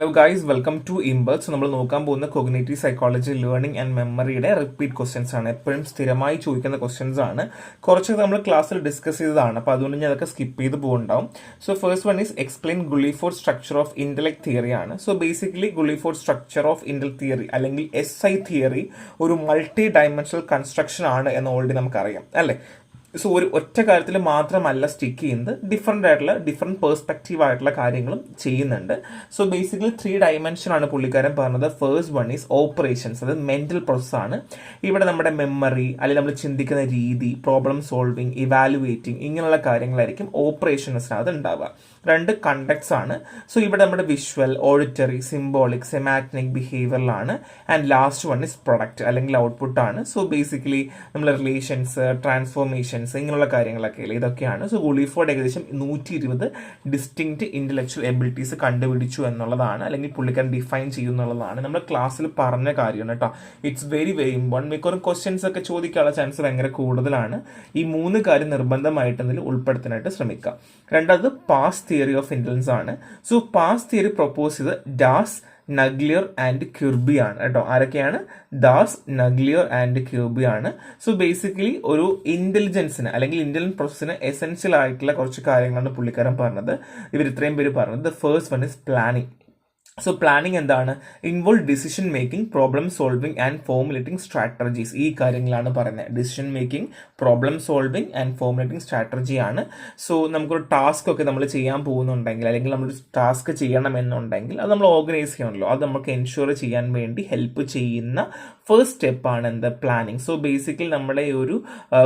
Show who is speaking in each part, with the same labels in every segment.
Speaker 1: Hello guys, welcome to Impulse. നമ്മൾ നോക്കാൻ പോകുന്ന കോഗ്നേറ്റീവ് സൈക്കോളജി, ലേണിംഗ് ആൻഡ് മെമ്മറിയുടെ റിപ്പീറ്റ് ക്വസ്റ്റ്യൻസ് ആണ്. എപ്പോഴും സ്ഥിരമായി ചോദിക്കുന്ന ക്വസ്റ്റ്യൻസ് ആണ്. കുറച്ചൊക്കെ നമ്മൾ ക്ലാസ്സിൽ ഡിസ്കസ് ചെയ്തതാണ്, അപ്പോൾ അതുകൊണ്ട് ഞാൻ അതൊക്കെ സ്കിപ്പ് ചെയ്ത് പോകുന്നുണ്ടാവും. So first one is explain Guilford structure of intellect theory ആണ്. So basically Guilford structure of intellect theory അല്ലെങ്കിൽ SI തിയറി ഒരു മൾട്ടി ഡയമെൻഷണൽ കൺസ്ട്രക്ഷൻ ആണ് എന്ന് ഓൾറെഡി നമുക്കറിയാം അല്ലേ. സോ ഒരു ഒറ്റ കാര്യത്തിൽ മാത്രമല്ല സ്റ്റിക്ക് ചെയ്യുന്നത്, ഡിഫറെന്റ് പേഴ്സ്പെക്റ്റീവ് ആയിട്ടുള്ള കാര്യങ്ങളും ചെയ്യുന്നുണ്ട്. സോ ബേസിക്കലി 3 ഡയമെൻഷൻ ആണ് പുള്ളിക്കാരൻ പറഞ്ഞത്. ഫസ്റ്റ് വൺ ഈസ് ഓപ്പറേഷൻസ്, അത് മെന്റൽ പ്രോസസ് ആണ്. ഇവിടെ നമ്മുടെ മെമ്മറി അല്ലെങ്കിൽ നമ്മൾ ചിന്തിക്കുന്ന രീതി, പ്രോബ്ലം സോൾവിങ്, ഇവാലുവേറ്റിംഗ് ഇങ്ങനെയുള്ള കാര്യങ്ങളായിരിക്കും ഓപ്പറേഷൻസിനകത്ത് ഉണ്ടാവുക. 2 കണ്ടക്ട്സ് ആണ്. സോ ഇവിടെ നമ്മുടെ വിഷ്വൽ, ഓഡിറ്ററി, സിംബോളിക്, സെമാറ്റിക് ബിഹേവിയറിലാണ്. And last one is product അല്ലെങ്കിൽ ഔട്ട്പുട്ട് ആണ്. സോ ബേസിക്കലി നമ്മൾ റിലേഷൻസ്, ട്രാൻസ്ഫോർമേഷൻസ് ഇങ്ങനെയുള്ള കാര്യങ്ങളൊക്കെ അല്ലേ, ഇതൊക്കെയാണ്. സോ ഗുളിഫോർഡ് ഏകദേശം 120 ഡിസ്റ്റിങ്ക്റ്റ് ഇന്റലക്ച്വൽ എബിലിറ്റീസ് കണ്ടുപിടിച്ചു എന്നുള്ളതാണ്, അല്ലെങ്കിൽ പുള്ളിക്കാരൻ ഡിഫൈൻ ചെയ്യുന്നുള്ളതാണ് നമ്മൾ ക്ലാസ്സിൽ പറഞ്ഞ കാര്യമാണ് കേട്ടോ. It's very very important. മിക്കവാറും ക്വസ്റ്റ്യൻസ് ഒക്കെ ചോദിക്കാനുള്ള ചാൻസ് ഭയങ്കര കൂടുതലാണ്. ഈ 3 കാര്യം നിർബന്ധമായിട്ട് അതിൽ ഉൾപ്പെടുത്താനായിട്ട് ശ്രമിക്കുക. രണ്ടാമത് പാസ്റ്റ് തിയറി ഓഫ് ഇന്റലിജൻസ് ആണ്. സോ പാസ്റ്റ് തിയറി പ്രൊപ്പോസ് ചെയ്ത് ഡാസ്, നഗ്ലിയർ ആൻഡ് ക്യൂർബി ആണ് കേട്ടോ. ആരൊക്കെയാണ്? ദാസ്, നഗ്ലിയർ ആൻഡ് ക്യൂർബി ആണ്. സോ ബേസിക്കലി ഒരു ഇന്റലിജൻസിന് അല്ലെങ്കിൽ ഇന്റലിജന്റ് പ്രോസസ്സിന് എസെൻഷ്യൽ ആയിട്ടുള്ള കുറച്ച് കാര്യങ്ങളാണ് പുള്ളിക്കാരൻ പറഞ്ഞത്. ഇവർ ഇത്രയും പേര് പറഞ്ഞത്. The first one is planning. So planning എന്താണ്? Involve decision making, problem solving and formulating strategies. ഈ കാര്യങ്ങളാണ് പറയുന്നത്. Decision making, problem solving and formulating strategy ആണ്. സോ നമുക്കൊരു ടാസ്ക് ഒക്കെ നമ്മൾ ചെയ്യാൻ പോകുന്നുണ്ടെങ്കിൽ അല്ലെങ്കിൽ നമ്മൾ ടാസ്ക് ചെയ്യണമെന്നുണ്ടെങ്കിൽ അത് നമ്മൾ ഓർഗനൈസ് ചെയ്യണമല്ലോ. അത് നമുക്ക് എൻഷുർ ചെയ്യാൻ വേണ്ടി ഹെൽപ്പ് ചെയ്യുന്ന ഫസ്റ്റ് സ്റ്റെപ്പാണ് എന്ത്? പ്ലാനിങ്. സോ ബേസിക്കലി നമ്മുടെ ഒരു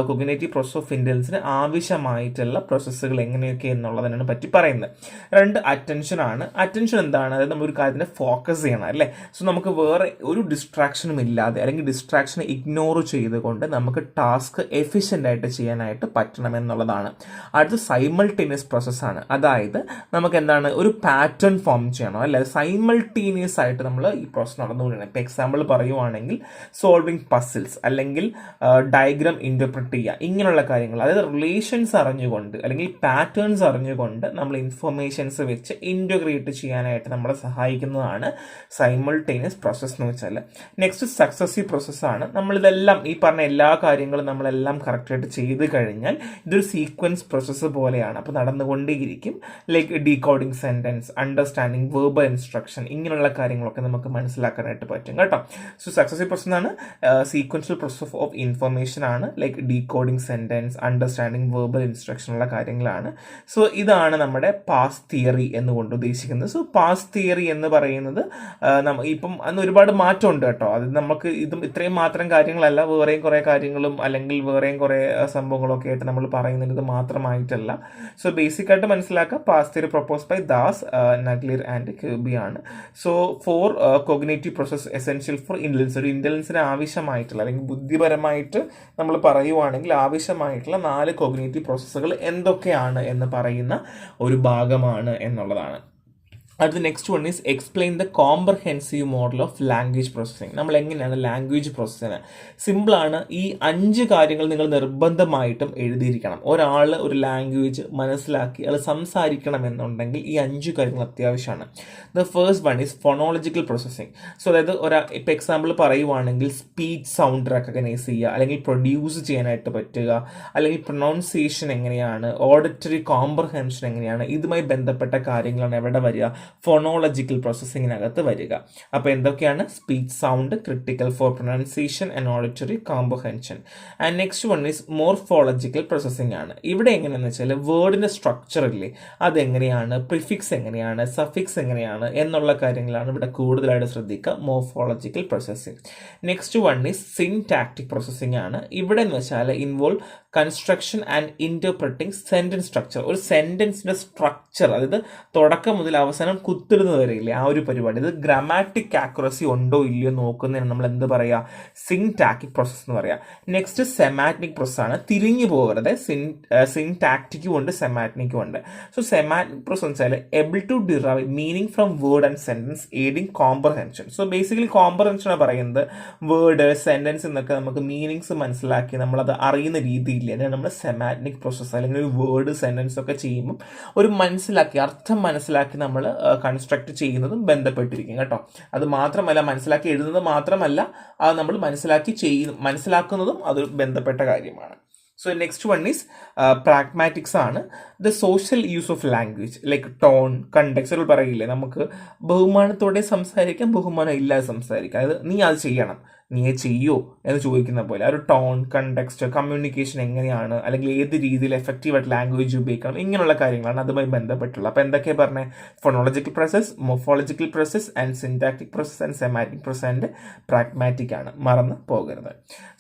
Speaker 1: കോഗ്നിറ്റീവ് പ്രോസസ് ഓഫ് ഇന്റലിജൻസിന് ആവശ്യമായിട്ടുള്ള പ്രോസസ്സുകൾ എങ്ങനെയൊക്കെ എന്നുള്ളതിനാണ് പറ്റി പറയുന്നത്. 2 അറ്റൻഷൻ ആണ്. അറ്റൻഷൻ എന്താണ്? അതായത് നമ്മളൊരു കാര്യത്തിനെ ഫോക്കസ് ചെയ്യണം അല്ലേ. സോ നമുക്ക് വേറെ ഒരു ഡിസ്ട്രാക്ഷനും ഇല്ലാതെ അല്ലെങ്കിൽ ഡിസ്ട്രാക്ഷനെ ഇഗ്നോർ ചെയ്തുകൊണ്ട് നമുക്ക് ടാസ്ക് എഫിഷ്യൻ്റ് ആയിട്ട് ചെയ്യാനായിട്ട് പറ്റണം എന്നുള്ളതാണ്. അടുത്ത സൈമൾട്ടേനിയസ് പ്രോസസ്സാണ്. അതായത് നമുക്ക് എന്താണ്? ഒരു പാറ്റേൺ ഫോം ചെയ്യണം അല്ലെ. സൈമൾട്ടേനിയസ് ആയിട്ട് നമ്മൾ ഈ പ്രോസസ് നടന്നുകൊണ്ടിരിക്കണം. ഇപ്പം എക്സാമ്പിൾ പറയുവാണെങ്കിൽ സോൾവിങ് പസിൽസ് അല്ലെങ്കിൽ ഡയഗ്രാം ഇന്റർപ്രറ്റ് ചെയ്യുക, ഇങ്ങനെയുള്ള കാര്യങ്ങൾ. അതായത് റിലേഷൻസ് അറിഞ്ഞുകൊണ്ട് അല്ലെങ്കിൽ പാറ്റേൺസ് അറിഞ്ഞുകൊണ്ട് നമ്മൾ ഇൻഫർമേഷൻസ് വെച്ച് ഇൻറ്റഗ്രേറ്റ് ചെയ്യാനായിട്ട് നമ്മളെ സഹായിക്കുന്നതാണ് സൈമൾട്ടേനിയസ് പ്രോസസ് എന്ന് വെച്ചാൽ. നെക്സ്റ്റ് സക്സസീവ് പ്രോസസ്സാണ്. നമ്മളിതെല്ലാം ഈ പറഞ്ഞ എല്ലാ കാര്യങ്ങളും നമ്മളെല്ലാം കറക്റ്റായിട്ട് ചെയ്ത് കഴിഞ്ഞാൽ ഇതൊരു സീക്വൻസ് പ്രോസസ്സ് പോലെയാണ്. അപ്പോൾ നടന്നുകൊണ്ടേയിരിക്കും. Like decoding sentence, understanding, verbal instruction, ഇങ്ങനെയുള്ള കാര്യങ്ങളൊക്കെ നമുക്ക് മനസ്സിലാക്കാനായിട്ട് പറ്റും കേട്ടോ. സോ സക്സസീവ് പ്രോസസ് ആണ് സീക്വൻഷ്യൽ പ്രോസസ് ഓഫ് ഇൻഫർമേഷൻ ആണ്. Like decoding sentence, understanding, verbal instruction ഉള്ള കാര്യങ്ങളാണ്. സോ ഇതാണ് നമ്മുടെ പാസ്റ്റ് തിയറി എന്നുകൊണ്ട് ഉദ്ദേശിക്കുന്നത്. സോ പാസ്റ്റ് തിയറി എന്ന് പറയുന്നത് ഇപ്പം അന്ന് ഒരുപാട് മാറ്റമുണ്ട് കേട്ടോ. അത് നമുക്ക് ഇത്രയും മാത്രം കാര്യങ്ങളല്ല, വേറെയും കുറേ കാര്യങ്ങളും അല്ലെങ്കിൽ വേറെയും കുറേ സംഭവങ്ങളൊക്കെ ആയിട്ട് നമ്മൾ പറയുന്നത് ഇത് മാത്രമായിട്ടല്ല. സോ ബേസിക് ആയിട്ട് മനസ്സിലാക്കുക, past theory propose by Das, Naglieri and Kirby ആണ്. So 4 cognitive process essential for intelligence. ഒരു ഇന്റലിജൻസിന് ആവശ്യമായിട്ടുള്ള അല്ലെങ്കിൽ ബുദ്ധിപരമായിട്ട് നമ്മൾ പറയുവാണെങ്കിൽ ആവശ്യമായിട്ടുള്ള 4 കോഗ്നിറ്റീവ് പ്രോസസ്സുകൾ എന്തൊക്കെയാണ് എന്ന് പറയുന്ന ഒരു ഭാഗമാണ് എന്നുള്ളതാണ്. അടുത്ത next one is explain the comprehensive model of language processing. നമ്മൾ എങ്ങനെയാണ് ലാംഗ്വേജ് പ്രോസസ്സിങ്? സിമ്പിളാണ്. ഈ 5 കാര്യങ്ങൾ നിങ്ങൾ നിർബന്ധമായിട്ടും എഴുതിയിരിക്കണം. ഒരാൾ ഒരു ലാംഗ്വേജ് മനസ്സിലാക്കി അത് സംസാരിക്കണം എന്നുണ്ടെങ്കിൽ ഈ 5 കാര്യങ്ങൾ അത്യാവശ്യമാണ്. The first one is phonological processing. So അതായത് ഇപ്പം എക്സാമ്പിൾ പറയുവാണെങ്കിൽ സ്പീച്ച് സൗണ്ട് റെക്കഗ്നൈസ് ചെയ്യുക, അല്ലെങ്കിൽ പ്രൊഡ്യൂസ് ചെയ്യാനായിട്ട് പറ്റുക, അല്ലെങ്കിൽ പ്രൊനൗൺസിയേഷൻ എങ്ങനെയാണ്, ഓഡിറ്ററി കോംപ്രഹെൻഷൻ എങ്ങനെയാണ്, ഇതുമായി ബന്ധപ്പെട്ട കാര്യങ്ങളാണ് എവിടെ വരിക? ഫോണോളജിക്കൽ പ്രോസസ്സിങ്ങിനകത്ത് വരിക. അപ്പോൾ എന്തൊക്കെയാണ്? Speech sound, critical for pronunciation and auditory comprehension. And next one is morphological processing ആണ്. ഇവിടെ എങ്ങനെയാണെന്ന് വെച്ചാൽ വേർഡിന്റെ സ്ട്രക്ചർ ഇല്ലേ, അതെങ്ങനെയാണ്, പ്രിഫിക്സ് എങ്ങനെയാണ്, സഫിക്സ് എങ്ങനെയാണ് എന്നുള്ള കാര്യങ്ങളാണ് ഇവിടെ കൂടുതലായിട്ട് ശ്രദ്ധിക്കുക. Morphological processing. Next one is syntactic processing ആണ്. ഇവിടെ എന്ന് വെച്ചാൽ involve construction and interpreting sentence structure. ഒരു സെന്റൻസിന്റെ സ്ട്രക്ചർ, അതായത് തുടക്കം മുതൽ അവസാനം കുത്തിടുന്നത് വരെയില്ലേ, ആ ഒരു പരിപാടി. ഇത് ഗ്രാമാറ്റിക് ആക്യുറസി ഉണ്ടോ ഇല്ലയോ നോക്കുന്നതിന് നമ്മൾ എന്ത് പറയാ? സിൻടാക്റ്റിക് പ്രോസസ് എന്ന് പറയാം. നെക്സ്റ്റ് സെമാറ്റിക് പ്രോസസ് ആണ്. തിരിഞ്ഞു പോകരുത്. സിൻടാക്റ്റിക്കും ഉണ്ട്, സെമാറ്റിക്കും ഉണ്ട്. സോ സെമാറ്റിക് പ്രോസസ് എന്ന് വെച്ചാൽ able to derive meaning from word and sentence aiding comprehension. So basically comprehension ആണ് പറയുന്നത്. വേർഡ്, സെന്റൻസ് എന്നൊക്കെ നമുക്ക് മീനിങ്സ് മനസ്സിലാക്കി നമ്മളത് അറിയുന്ന രീതിയിൽ അതായത് നമ്മൾ സെമാറ്റിക് പ്രോസസ് അല്ലെങ്കിൽ ഒരു വേർഡ്, സെന്റൻസ് ഒക്കെ ചെയ്യുമ്പോൾ ഒരു മനസ്സിലാക്കി അർത്ഥം മനസ്സിലാക്കി നമ്മൾ കൺസ്ട്രക്ട് ചെയ്യുന്നതും ബന്ധപ്പെട്ടിരിക്കും കേട്ടോ. അത് മാത്രമല്ല, മനസ്സിലാക്കി എഴുതുന്നത് മാത്രമല്ല, അത് നമ്മൾ മനസ്സിലാക്കുന്നതും അത് ബന്ധപ്പെട്ട കാര്യമാണ്. So next one is pragmatics ആണ്. The social use of language like tone, context പറയില്ലേ, നമുക്ക് ബഹുമാനത്തോടെ സംസാരിക്കാം, ബഹുമാനം ഇല്ലാതെ സംസാരിക്കാം. അതായത് നീ അത് ചെയ്യണം, നീ ചെയ്യോ എന്ന് ചോദിക്കുന്ന പോലെ ആ ഒരു ടോൺ, കണ്ടെക്സ്റ്റ്, കമ്മ്യൂണിക്കേഷൻ എങ്ങനെയാണ്, അല്ലെങ്കിൽ ഏത് രീതിയിൽ എഫക്റ്റീവായിട്ട് ലാംഗ്വേജ് ഉപയോഗിക്കണം, ഇങ്ങനെയുള്ള കാര്യങ്ങളാണ് അതുമായി ബന്ധപ്പെട്ടുള്ളത്. അപ്പോൾ എന്തൊക്കെയാണ് പറഞ്ഞത്? Phonological process, morphological process and syntactic process and semantic process and pragmatic ആണ്, മറന്ന് പോകരുത്.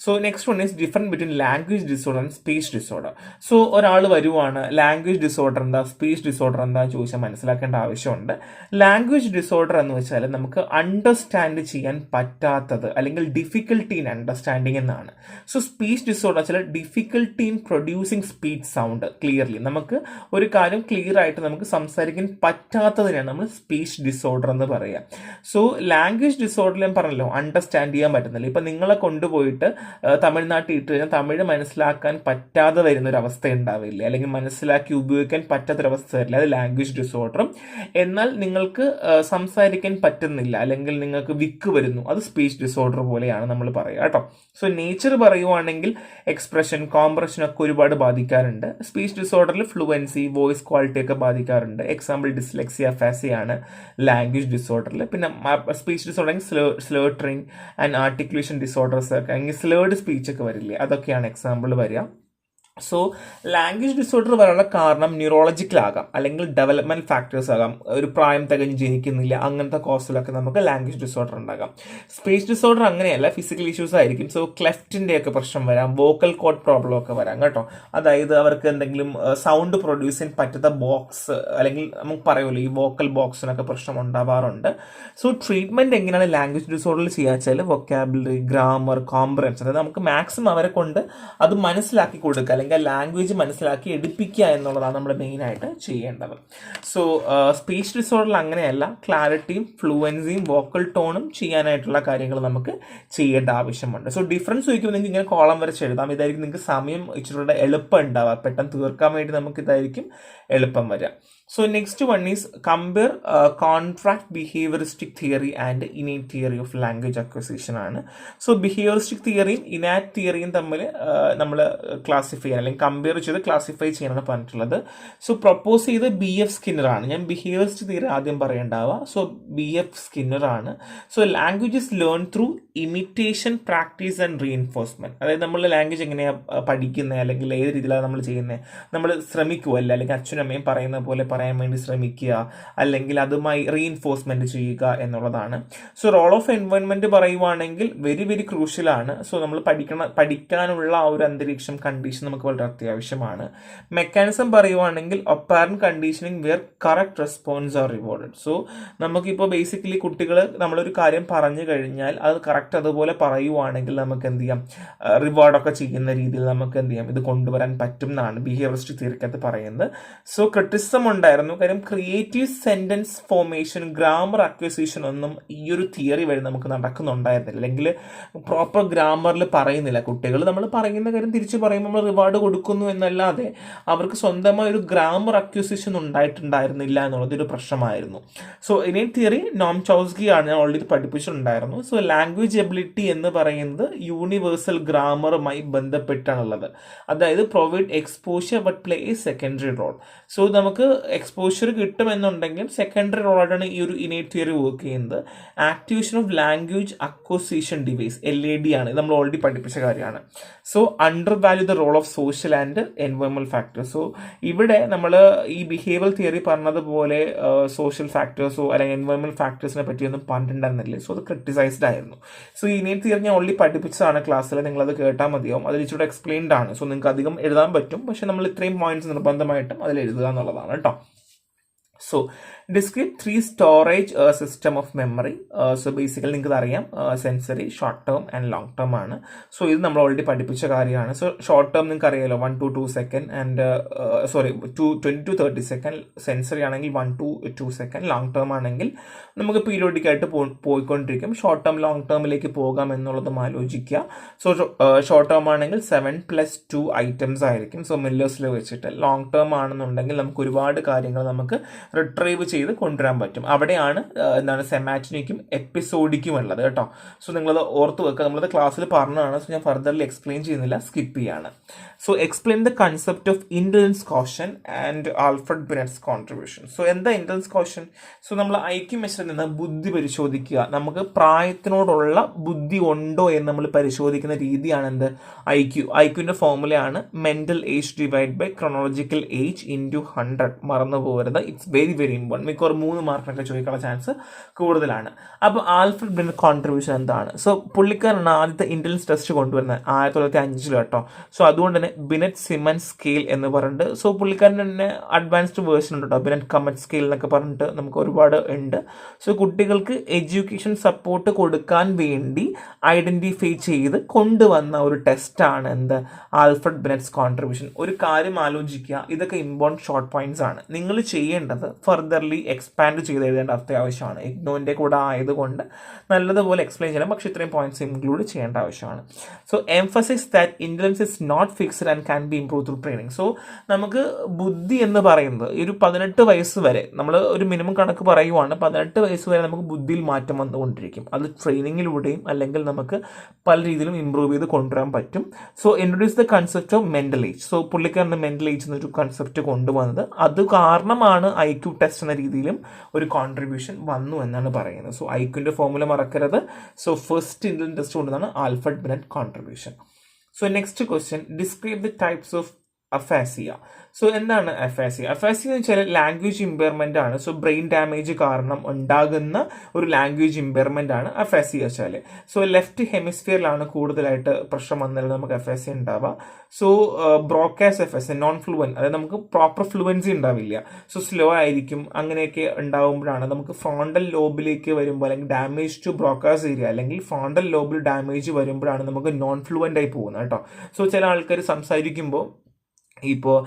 Speaker 1: So next one is difference between language disorder and speech disorder. So ഒരാൾ വരുവാണ്, ലാംഗ്വേജ് ഡിസോർഡർ എന്താ, സ്പീച്ച് ഡിസോർഡർ എന്താ ചോദിച്ചാൽ മനസ്സിലാക്കേണ്ട ആവശ്യമുണ്ട്. ലാംഗ്വേജ് ഡിസോർഡർ എന്ന് വെച്ചാൽ നമുക്ക് അണ്ടർസ്റ്റാൻഡ് ചെയ്യാൻ പറ്റാത്തത്, അല്ലെങ്കിൽ ഡിഫിക്കൽട്ടി ഇൻ അണ്ടർസ്റ്റാൻഡിങ് എന്നാണ്. സോ സ്പീച്ച് ഡിസോർഡർ വെച്ചാൽ difficulty in producing speech sound clearly. നമുക്ക് ഒരു കാര്യം ക്ലിയർ ആയിട്ട് നമുക്ക് സംസാരിക്കാൻ പറ്റാത്തതിനാണ് നമ്മൾ സ്പീച്ച് ഡിസോർഡർ എന്ന് പറയുക. സോ ലാംഗ്വേജ് ഡിസോർഡർ ഞാൻ പറഞ്ഞല്ലോ, അണ്ടർസ്റ്റാൻഡ് ചെയ്യാൻ പറ്റുന്നില്ല. ഇപ്പം നിങ്ങളെ കൊണ്ടുപോയിട്ട് തമിഴ്നാട്ടിൽ ഇട്ട് കഴിഞ്ഞാൽ തമിഴ് മനസ്സിലാക്കാൻ പറ്റാതെ വരുന്നൊരവസ്ഥ ഉണ്ടാവില്ല, അല്ലെങ്കിൽ മനസ്സിലാക്കി ഉപയോഗിക്കാൻ പറ്റാത്തൊരവസ്ഥ വരില്ല. അത് ലാംഗ്വേജ് ഡിസോർഡറും. എന്നാൽ നിങ്ങൾക്ക് സംസാരിക്കാൻ പറ്റുന്നില്ല, അല്ലെങ്കിൽ നിങ്ങൾക്ക് വിക്ക് വരുന്നു, അത് സ്പീച്ച് ഡിസോർഡർ പോലെയാണ് നമ്മൾ പറയുക കേട്ടോ. സോ നേച്ചർ പറയുവാണെങ്കിൽ എക്സ്പ്രഷൻ, കോംപ്രഷൻ ഒക്കെ ഒരുപാട് ബാധിക്കാറുണ്ട്. സ്പീച്ച് ഡിസോർഡറിൽ ഫ്ലുവൻസി, വോയിസ് ക്വാളിറ്റി ഒക്കെ ബാധിക്കാറുണ്ട്. എക്സാമ്പിൾ ഡിസ്ലെക്സിയ, അഫാസിയാണ് ലാംഗ്വേജ് ഡിസോർഡറിൽ. പിന്നെ speech disorder stuttering and articulation disorders ഒക്കെ, അല്ലെങ്കിൽ സ്ലേർഡ് സ്പീച്ച് ഒക്കെ വരില്ലേ, അതൊക്കെയാണ് എക്സാമ്പിൾ വരിക. സോ ലാംഗ്വേജ് ഡിസോർഡർ വരാനുള്ള കാരണം ന്യൂറോളജിക്കൽ ആകാം, അല്ലെങ്കിൽ ഡെവലപ്മെന്റ് ഫാക്ടേഴ്സ് ആകാം. ഒരു പ്രായം തികഞ്ഞ് ജനിക്കുന്നില്ല, അങ്ങനത്തെ കോസിലൊക്കെ നമുക്ക് ലാംഗ്വേജ് ഡിസോർഡർ ഉണ്ടാകാം. സ്പീച്ച് ഡിസോർഡർ അങ്ങനെയല്ല, ഫിസിക്കൽ ഇഷ്യൂസ് ആയിരിക്കും. സോ ക്ലെഫ്റ്റിന്റെ ഒക്കെ പ്രശ്നം വരാം, വോക്കൽ കോഡ് പ്രോബ്ലം ഒക്കെ വരാം കേട്ടോ. അതായത് അവർക്ക് എന്തെങ്കിലും സൗണ്ട് പ്രൊഡ്യൂസ് ചെയ്യാൻ പറ്റാത്ത ബോക്സ്, അല്ലെങ്കിൽ നമുക്ക് പറയുമല്ലോ ഈ വോക്കൽ ബോക്സിനൊക്കെ പ്രശ്നം ഉണ്ടാവാറുണ്ട്. സോ ട്രീറ്റ്മെന്റ് എങ്ങനെയാണ് ലാംഗ്വേജ് ഡിസോർഡറിൽ ചെയ്യുക വെച്ചാൽ വൊക്കാബുലറി, ഗ്രാമർ, കോംപ്രഹെൻഷൻ, അതായത് നമുക്ക് മാക്സിമം അവരെ കൊണ്ട് അത് മനസ്സിലാക്കി കൊടുക്കുക, അല്ലെങ്കിൽ ലാംഗ്വേജ് മനസ്സിലാക്കി എടുപ്പിക്കുക എന്നുള്ളതാണ് നമ്മൾ മെയിനായിട്ട് ചെയ്യേണ്ടത്. സോ സ്പീച്ച് ഡിസോർഡറിൽ അങ്ങനെയല്ല, ക്ലാരിറ്റിയും ഫ്ലുവൻസിയും വോക്കൽ ടോണും ചെയ്യാനായിട്ടുള്ള കാര്യങ്ങൾ നമുക്ക് ചെയ്യേണ്ട ആവശ്യമുണ്ട്. സോ ഡിഫറൻസ് ചോദിക്കുമ്പോൾ നിങ്ങൾക്ക് ഇങ്ങനെ കോളം വരച്ച് എഴുതാം. ഇതായിരിക്കും നിങ്ങൾക്ക് സമയം ഇച്ചിരി എളുപ്പം ഉണ്ടാവുക, പെട്ടെന്ന് തീർക്കാൻ വേണ്ടി നമുക്ക് ഇതായിരിക്കും എളുപ്പം വരിക. So next one is compare contract behaviouristic theory and innate theory of language acquisition ആണ്. സോ ബിഹേവിയറിസ്റ്റിക് തിയറിയും ഇനാറ്റ് തിയറിയും തമ്മിൽ നമ്മൾ ക്ലാസിഫൈ ചെയ്യാൻ, അല്ലെങ്കിൽ കമ്പയർ ചെയ്ത് ക്ലാസിഫൈ ചെയ്യാനാണ് പറഞ്ഞിട്ടുള്ളത്. സോ പ്രപ്പോസ് ചെയ്ത് BF സ്കിന്നർ ആണ്. ഞാൻ ബിഹേവിയറിസ്റ്റിക് തിയറി ആദ്യം പറയേണ്ടാവുക. സോ BF സ്കിന്നർ ആണ്. So language is learn through imitation, practice and reinforcement. അതായത് നമ്മൾ ലാംഗ്വേജ് എങ്ങനെയാണ് പഠിക്കുന്നത്, അല്ലെങ്കിൽ ഏത് രീതിയിലാണ് നമ്മൾ ചെയ്യുന്നത്, നമ്മൾ ശ്രമിക്കുമല്ല, അല്ലെങ്കിൽ അച്ഛനും അമ്മയും പറയുന്ന പോലെ പറയാൻ വേണ്ടി ശ്രമിക്കുക, അല്ലെങ്കിൽ അതുമായി റീഇൻഫോഴ്സ്മെന്റ് ചെയ്യുക എന്നുള്ളതാണ്. സോ റോൾ ഓഫ് എൻവയോൺമെന്റ് പറയുവാണെങ്കിൽ വെരി വെരി ക്രൂഷ്യലാണ്. സോ നമ്മൾ പഠിക്കാനുള്ള ആ ഒരു അന്തരീക്ഷം, കണ്ടീഷൻ നമുക്ക് വളരെ അത്യാവശ്യമാണ്. മെക്കാനിസം പറയുവാണെങ്കിൽ operant conditioning where correct response are rewarded. So നമുക്കിപ്പോൾ ബേസിക്കലി കുട്ടികൾ നമ്മളൊരു കാര്യം പറഞ്ഞു കഴിഞ്ഞാൽ അത് കറക്റ്റ് അതുപോലെ പറയുവാണെങ്കിൽ നമുക്ക് എന്ത് ചെയ്യാം, റിവാർഡൊക്കെ ചെയ്യുന്ന രീതിയിൽ നമുക്ക് എന്ത് ചെയ്യാം, ഇത് കൊണ്ടുവരാൻ പറ്റും എന്നാണ് ബിഹേവിയറിസ്റ്റിക് തിയറിക്കകത്ത് പറയുന്നത്. സോ ക്രിറ്റിസം ഉണ്ടായിരുന്നു, കാര്യം creative sentence formation, grammar acquisition ഒന്നും ഈ ഒരു തിയറി വഴി നമുക്ക് നടക്കുന്നുണ്ടായിരുന്നില്ല, അല്ലെങ്കിൽ പ്രോപ്പർ ഗ്രാമറിൽ പറയുന്നില്ല. കുട്ടികൾ നമ്മൾ പറയുന്ന കാര്യം തിരിച്ചു പറയുമ്പോൾ നമ്മൾ റിവാർഡ് കൊടുക്കുന്നു എന്നല്ലാതെ അവർക്ക് സ്വന്തമായ ഒരു ഗ്രാമർ അക്വിസിഷൻ ഉണ്ടായിട്ടുണ്ടായിരുന്നില്ല എന്നുള്ളത് ഒരു പ്രശ്നമായിരുന്നു. So innate theory Noam Chomsky ആണ്, ഞാൻ ഓൾറെഡി പഠിപ്പിച്ചിട്ടുണ്ടായിരുന്നു. സോ ലാംഗ്വേജ് എബിലിറ്റി എന്ന് പറയുന്നത് യൂണിവേഴ്സൽ ഗ്രാമറുമായി ബന്ധപ്പെട്ടാണുള്ളത്. അതായത് provide exposure but play a secondary role. So നമുക്ക് എക്സ്പോഷർ കിട്ടുമെന്നുണ്ടെങ്കിലും സെക്കൻഡറി റോളായിട്ടാണ് ഈ ഒരു ഇനേറ്റ് തിയറി വർക്ക് ചെയ്യുന്നത്. Activation of language acquisition device, LAD ആണ്, ഇത് നമ്മൾ ഓൾറെഡി പഠിപ്പിച്ച കാര്യമാണ്. So undervalue the role of social and എൻവയോൺമെന്റൽ ഫാക്ടേഴ്സ്. സോ ഇവിടെ നമ്മൾ ഈ ബിഹേവിയർ തിയറി പറഞ്ഞതുപോലെ സോഷ്യൽ ഫാക്ടേഴ്സോ അല്ലെങ്കിൽ എൻവയോൺമെന്റൽ ഫാക്ടേഴ്സിനെ പറ്റിയൊന്നും പറഞ്ഞിട്ടുണ്ടായിരുന്നില്ലേ. സോ അത് ക്രിട്ടിസൈസ്ഡ് ആയിരുന്നു. സോ ഇനേറ്റ് തിയറി ഞാൻ ഓൾറെഡി പഠിപ്പിച്ചതാണ് ക്ലാസ്സിൽ, നിങ്ങളത് കേട്ടാൽ മതിയാവും. അതിൽ ഇച്ചിരി എക്സ്പ്ലെയിൻഡ് ആണ്. സോ നിങ്ങൾക്ക് അധികം എഴുതാൻ പറ്റും, പക്ഷെ നമ്മൾ ഇത്രയും പോയിന്റ്സ് നിർബന്ധമായിട്ടും അതിൽ എഴുതുക എന്നുള്ളതാണ് കേട്ടോ. So describe 3 storage system of memory. So basically നിങ്ങൾക്ക് അറിയാം, sensory, short term and long term ആണ്. സോ ഇത് നമ്മൾ ഓൾറെഡി പഠിപ്പിച്ച കാര്യമാണ്. സോ ഷോർട്ട് ടേം നിങ്ങൾക്ക് അറിയാലോ 1 to 2 second and 20 to 30 second. Sensory ആണെങ്കിൽ 1 to 2 സെക്കൻഡ്. ലോങ് ടേം ആണെങ്കിൽ നമുക്ക് പീരിയോഡിക് ആയിട്ട് പോയിക്കൊണ്ടിരിക്കും. ഷോർട്ട് ടേം ലോങ് ടേമിലേക്ക് പോകാം എന്നുള്ളതും ആലോചിക്കുക. സോ ഷോർട്ട് ടേം ആണെങ്കിൽ 7+2 ഐറ്റംസ് ആയിരിക്കും. സോ മില്ലേഴ്സിൽ വെച്ചിട്ട്. ലോങ് ടേം ആണെന്നുണ്ടെങ്കിൽ നമുക്ക് ഒരുപാട് കാര്യങ്ങൾ നമുക്ക് റിട്രൈവ് ചെയ്ത് കൊണ്ടുവരാൻ പറ്റും. അവിടെയാണ് എന്താണ് സെമാറ്റിനിക്കും എപ്പിസോഡിക്കും ഉള്ളത് കേട്ടോ. സോ നിങ്ങളത് ഓർത്ത് വെക്കുക. നമ്മളത് ക്ലാസ്സിൽ പറഞ്ഞതാണ്. സോ ഞാൻ ഫർദർലി എക്സ്പ്ലെയിൻ ചെയ്യുന്നില്ല, സ്കിപ്പ് ചെയ്യാണ്. So explain the concept of intelligence question and Alfred Binet's contribution. So എന്താ ഇൻ്റലിജൻസ് ക്വസ്റ്റ്യൻ? സോ നമ്മൾ ഐക്യു മെഷറിൽ നിന്ന് ബുദ്ധി പരിശോധിക്കുക. നമുക്ക് പ്രായത്തിനോടുള്ള ബുദ്ധി ഉണ്ടോ എന്ന് നമ്മൾ പരിശോധിക്കുന്ന രീതിയാണ് എന്ത്? ഐക്യുവിൻ്റെ ഫോർമുലയാണ് mental age divide by chronological age into 100. മറന്നു പോകരുത്. It's very very important. മിക്കവാറും 3 മാർക്കിനൊക്കെ ചോദിക്കാനുള്ള ചാൻസ് കൂടുതലാണ്. അപ്പോൾ ആൽഫ്രഡ് ബിനെറ്റ് കോൺട്രിബ്യൂഷൻ എന്താണ്? സോ പുള്ളിക്കാരനാണ് ആദ്യത്തെ ഇൻ്റലിജൻസ് ടെസ്റ്റ് കൊണ്ടുവരുന്നത് 1905 കേട്ടോ. സോ അതുകൊണ്ട് തന്നെ ബിനെറ്റ് സിമൻസ് സ്കെയിൽ എന്ന് പറഞ്ഞിട്ട്, സോ പുള്ളിക്കാരൻ തന്നെ അഡ്വാൻസ്ഡ് വേർഷൻ ഉണ്ട് കേട്ടോ, ബിനെറ്റ് കമറ്റ് സ്കെയിൽ എന്നൊക്കെ പറഞ്ഞിട്ട് നമുക്ക് ഒരുപാട് ഉണ്ട്. സോ കുട്ടികൾക്ക് എഡ്യൂക്കേഷൻ സപ്പോർട്ട് കൊടുക്കാൻ വേണ്ടി ഐഡൻറ്റിഫൈ ചെയ്ത് കൊണ്ടുവന്ന ഒരു ടെസ്റ്റാണ് എന്ത്? Alfred Binet's contribution. ഒരു കാര്യം ആലോചിക്കുക, ഇതൊക്കെ ഇമ്പോർട്ടൻറ്റ് ഷോർട്ട് പോയിന്റ്സ് ആണ്. നിങ്ങൾ ചെയ്യേണ്ടത് ഫർദർലി എക്സ്പാൻഡ് ചെയ്ത് എഴുതേണ്ട അത്യാവശ്യമാണ്. ഇഗ്നോൻ്റെ കൂടെ ആയതുകൊണ്ട് നല്ലതുപോലെ എക്സ്പ്ലെയിൻ ചെയ്യണം, പക്ഷേ ഇത്രയും പോയിന്റ്സ് ഇൻക്ലൂഡ് ചെയ്യേണ്ട ആവശ്യമാണ്. So emphasis that intelligence is not fixed and can be improve through training. So നമുക്ക് ബുദ്ധി എന്ന് പറയുന്നത് ഒരു 18 വയസ്സ് വരെ, നമ്മൾ ഒരു മിനിമം കണക്ക് പറയുവാണ്, 18 വയസ്സ് വരെ നമുക്ക് ബുദ്ധിയിൽ മാറ്റം വന്നുകൊണ്ടിരിക്കും. അത് ട്രെയിനിങ്ങിലൂടെയും അല്ലെങ്കിൽ നമുക്ക് പല രീതിയിലും ഇമ്പ്രൂവ് ചെയ്ത് കൊണ്ടുവരാൻ പറ്റും. So introduce the concept of mental age. So പുള്ളിക്കാരൻ്റെ മെന്റൽ ഏജ് എന്നൊരു കൺസെപ്റ്റ് കൊണ്ടുവന്നത് അത് കാരണമാണ് ഐക്യു ടെസ്റ്റ് എന്ന രീതിയിലും ഒരു കോൺട്രിബ്യൂഷൻ വന്നു എന്നാണ് പറയുന്നത്. സോ ഐക്യുവിൻ്റെ ഫോർമുല മറക്കരുത്. സോ ഫസ്റ്റ് ഇന്റലിജൻസ് ടെസ്റ്റ് കൊണ്ടുവന്നാണ് Alfred Binet contribution. So next question, describe the types of aphasia. So എന്താണ് അഫാസിയ? അഫാസിയ എന്ന് വെച്ചാൽ ലാംഗ്വേജ് ഇമ്പയർമെൻ്റ് ആണ്. സോ ബ്രെയിൻ ഡാമേജ് കാരണം ഉണ്ടാകുന്ന ഒരു ലാംഗ്വേജ് ഇമ്പയർമെൻ്റ് ആണ് അഫാസിയ വെച്ചാൽ. സോ ലെഫ്റ്റ് ഹെമിസ്ഫിയറിലാണ് കൂടുതലായിട്ട് പ്രശ്നം വന്നാൽ നമുക്ക് അഫാസിയ ഉണ്ടാവുക. So Broca's aphasia, non fluent, അതായത് നമുക്ക് പ്രോപ്പർ ഫ്ലുവൻസി ഉണ്ടാവില്ല. സോ സ്ലോ ആയിരിക്കും. അങ്ങനെയൊക്കെ ഉണ്ടാകുമ്പോഴാണ് നമുക്ക് ഫ്രോണ്ടൽ ലോബിലേക്ക് വരുമ്പോൾ, അല്ലെങ്കിൽ ഡാമേജ് ടു ബ്രോക്കാസ് ഏരിയ അല്ലെങ്കിൽ ഫ്രോണ്ടൽ ലോബിൽ ഡാമേജ് വരുമ്പോഴാണ് നമുക്ക് നോൺ ഫ്ലുവൻ്റ് ആയി പോകുന്നത് കേട്ടോ. സോ ചില ആൾക്കാർ സംസാരിക്കുമ്പോൾ ഇപ്പോൾ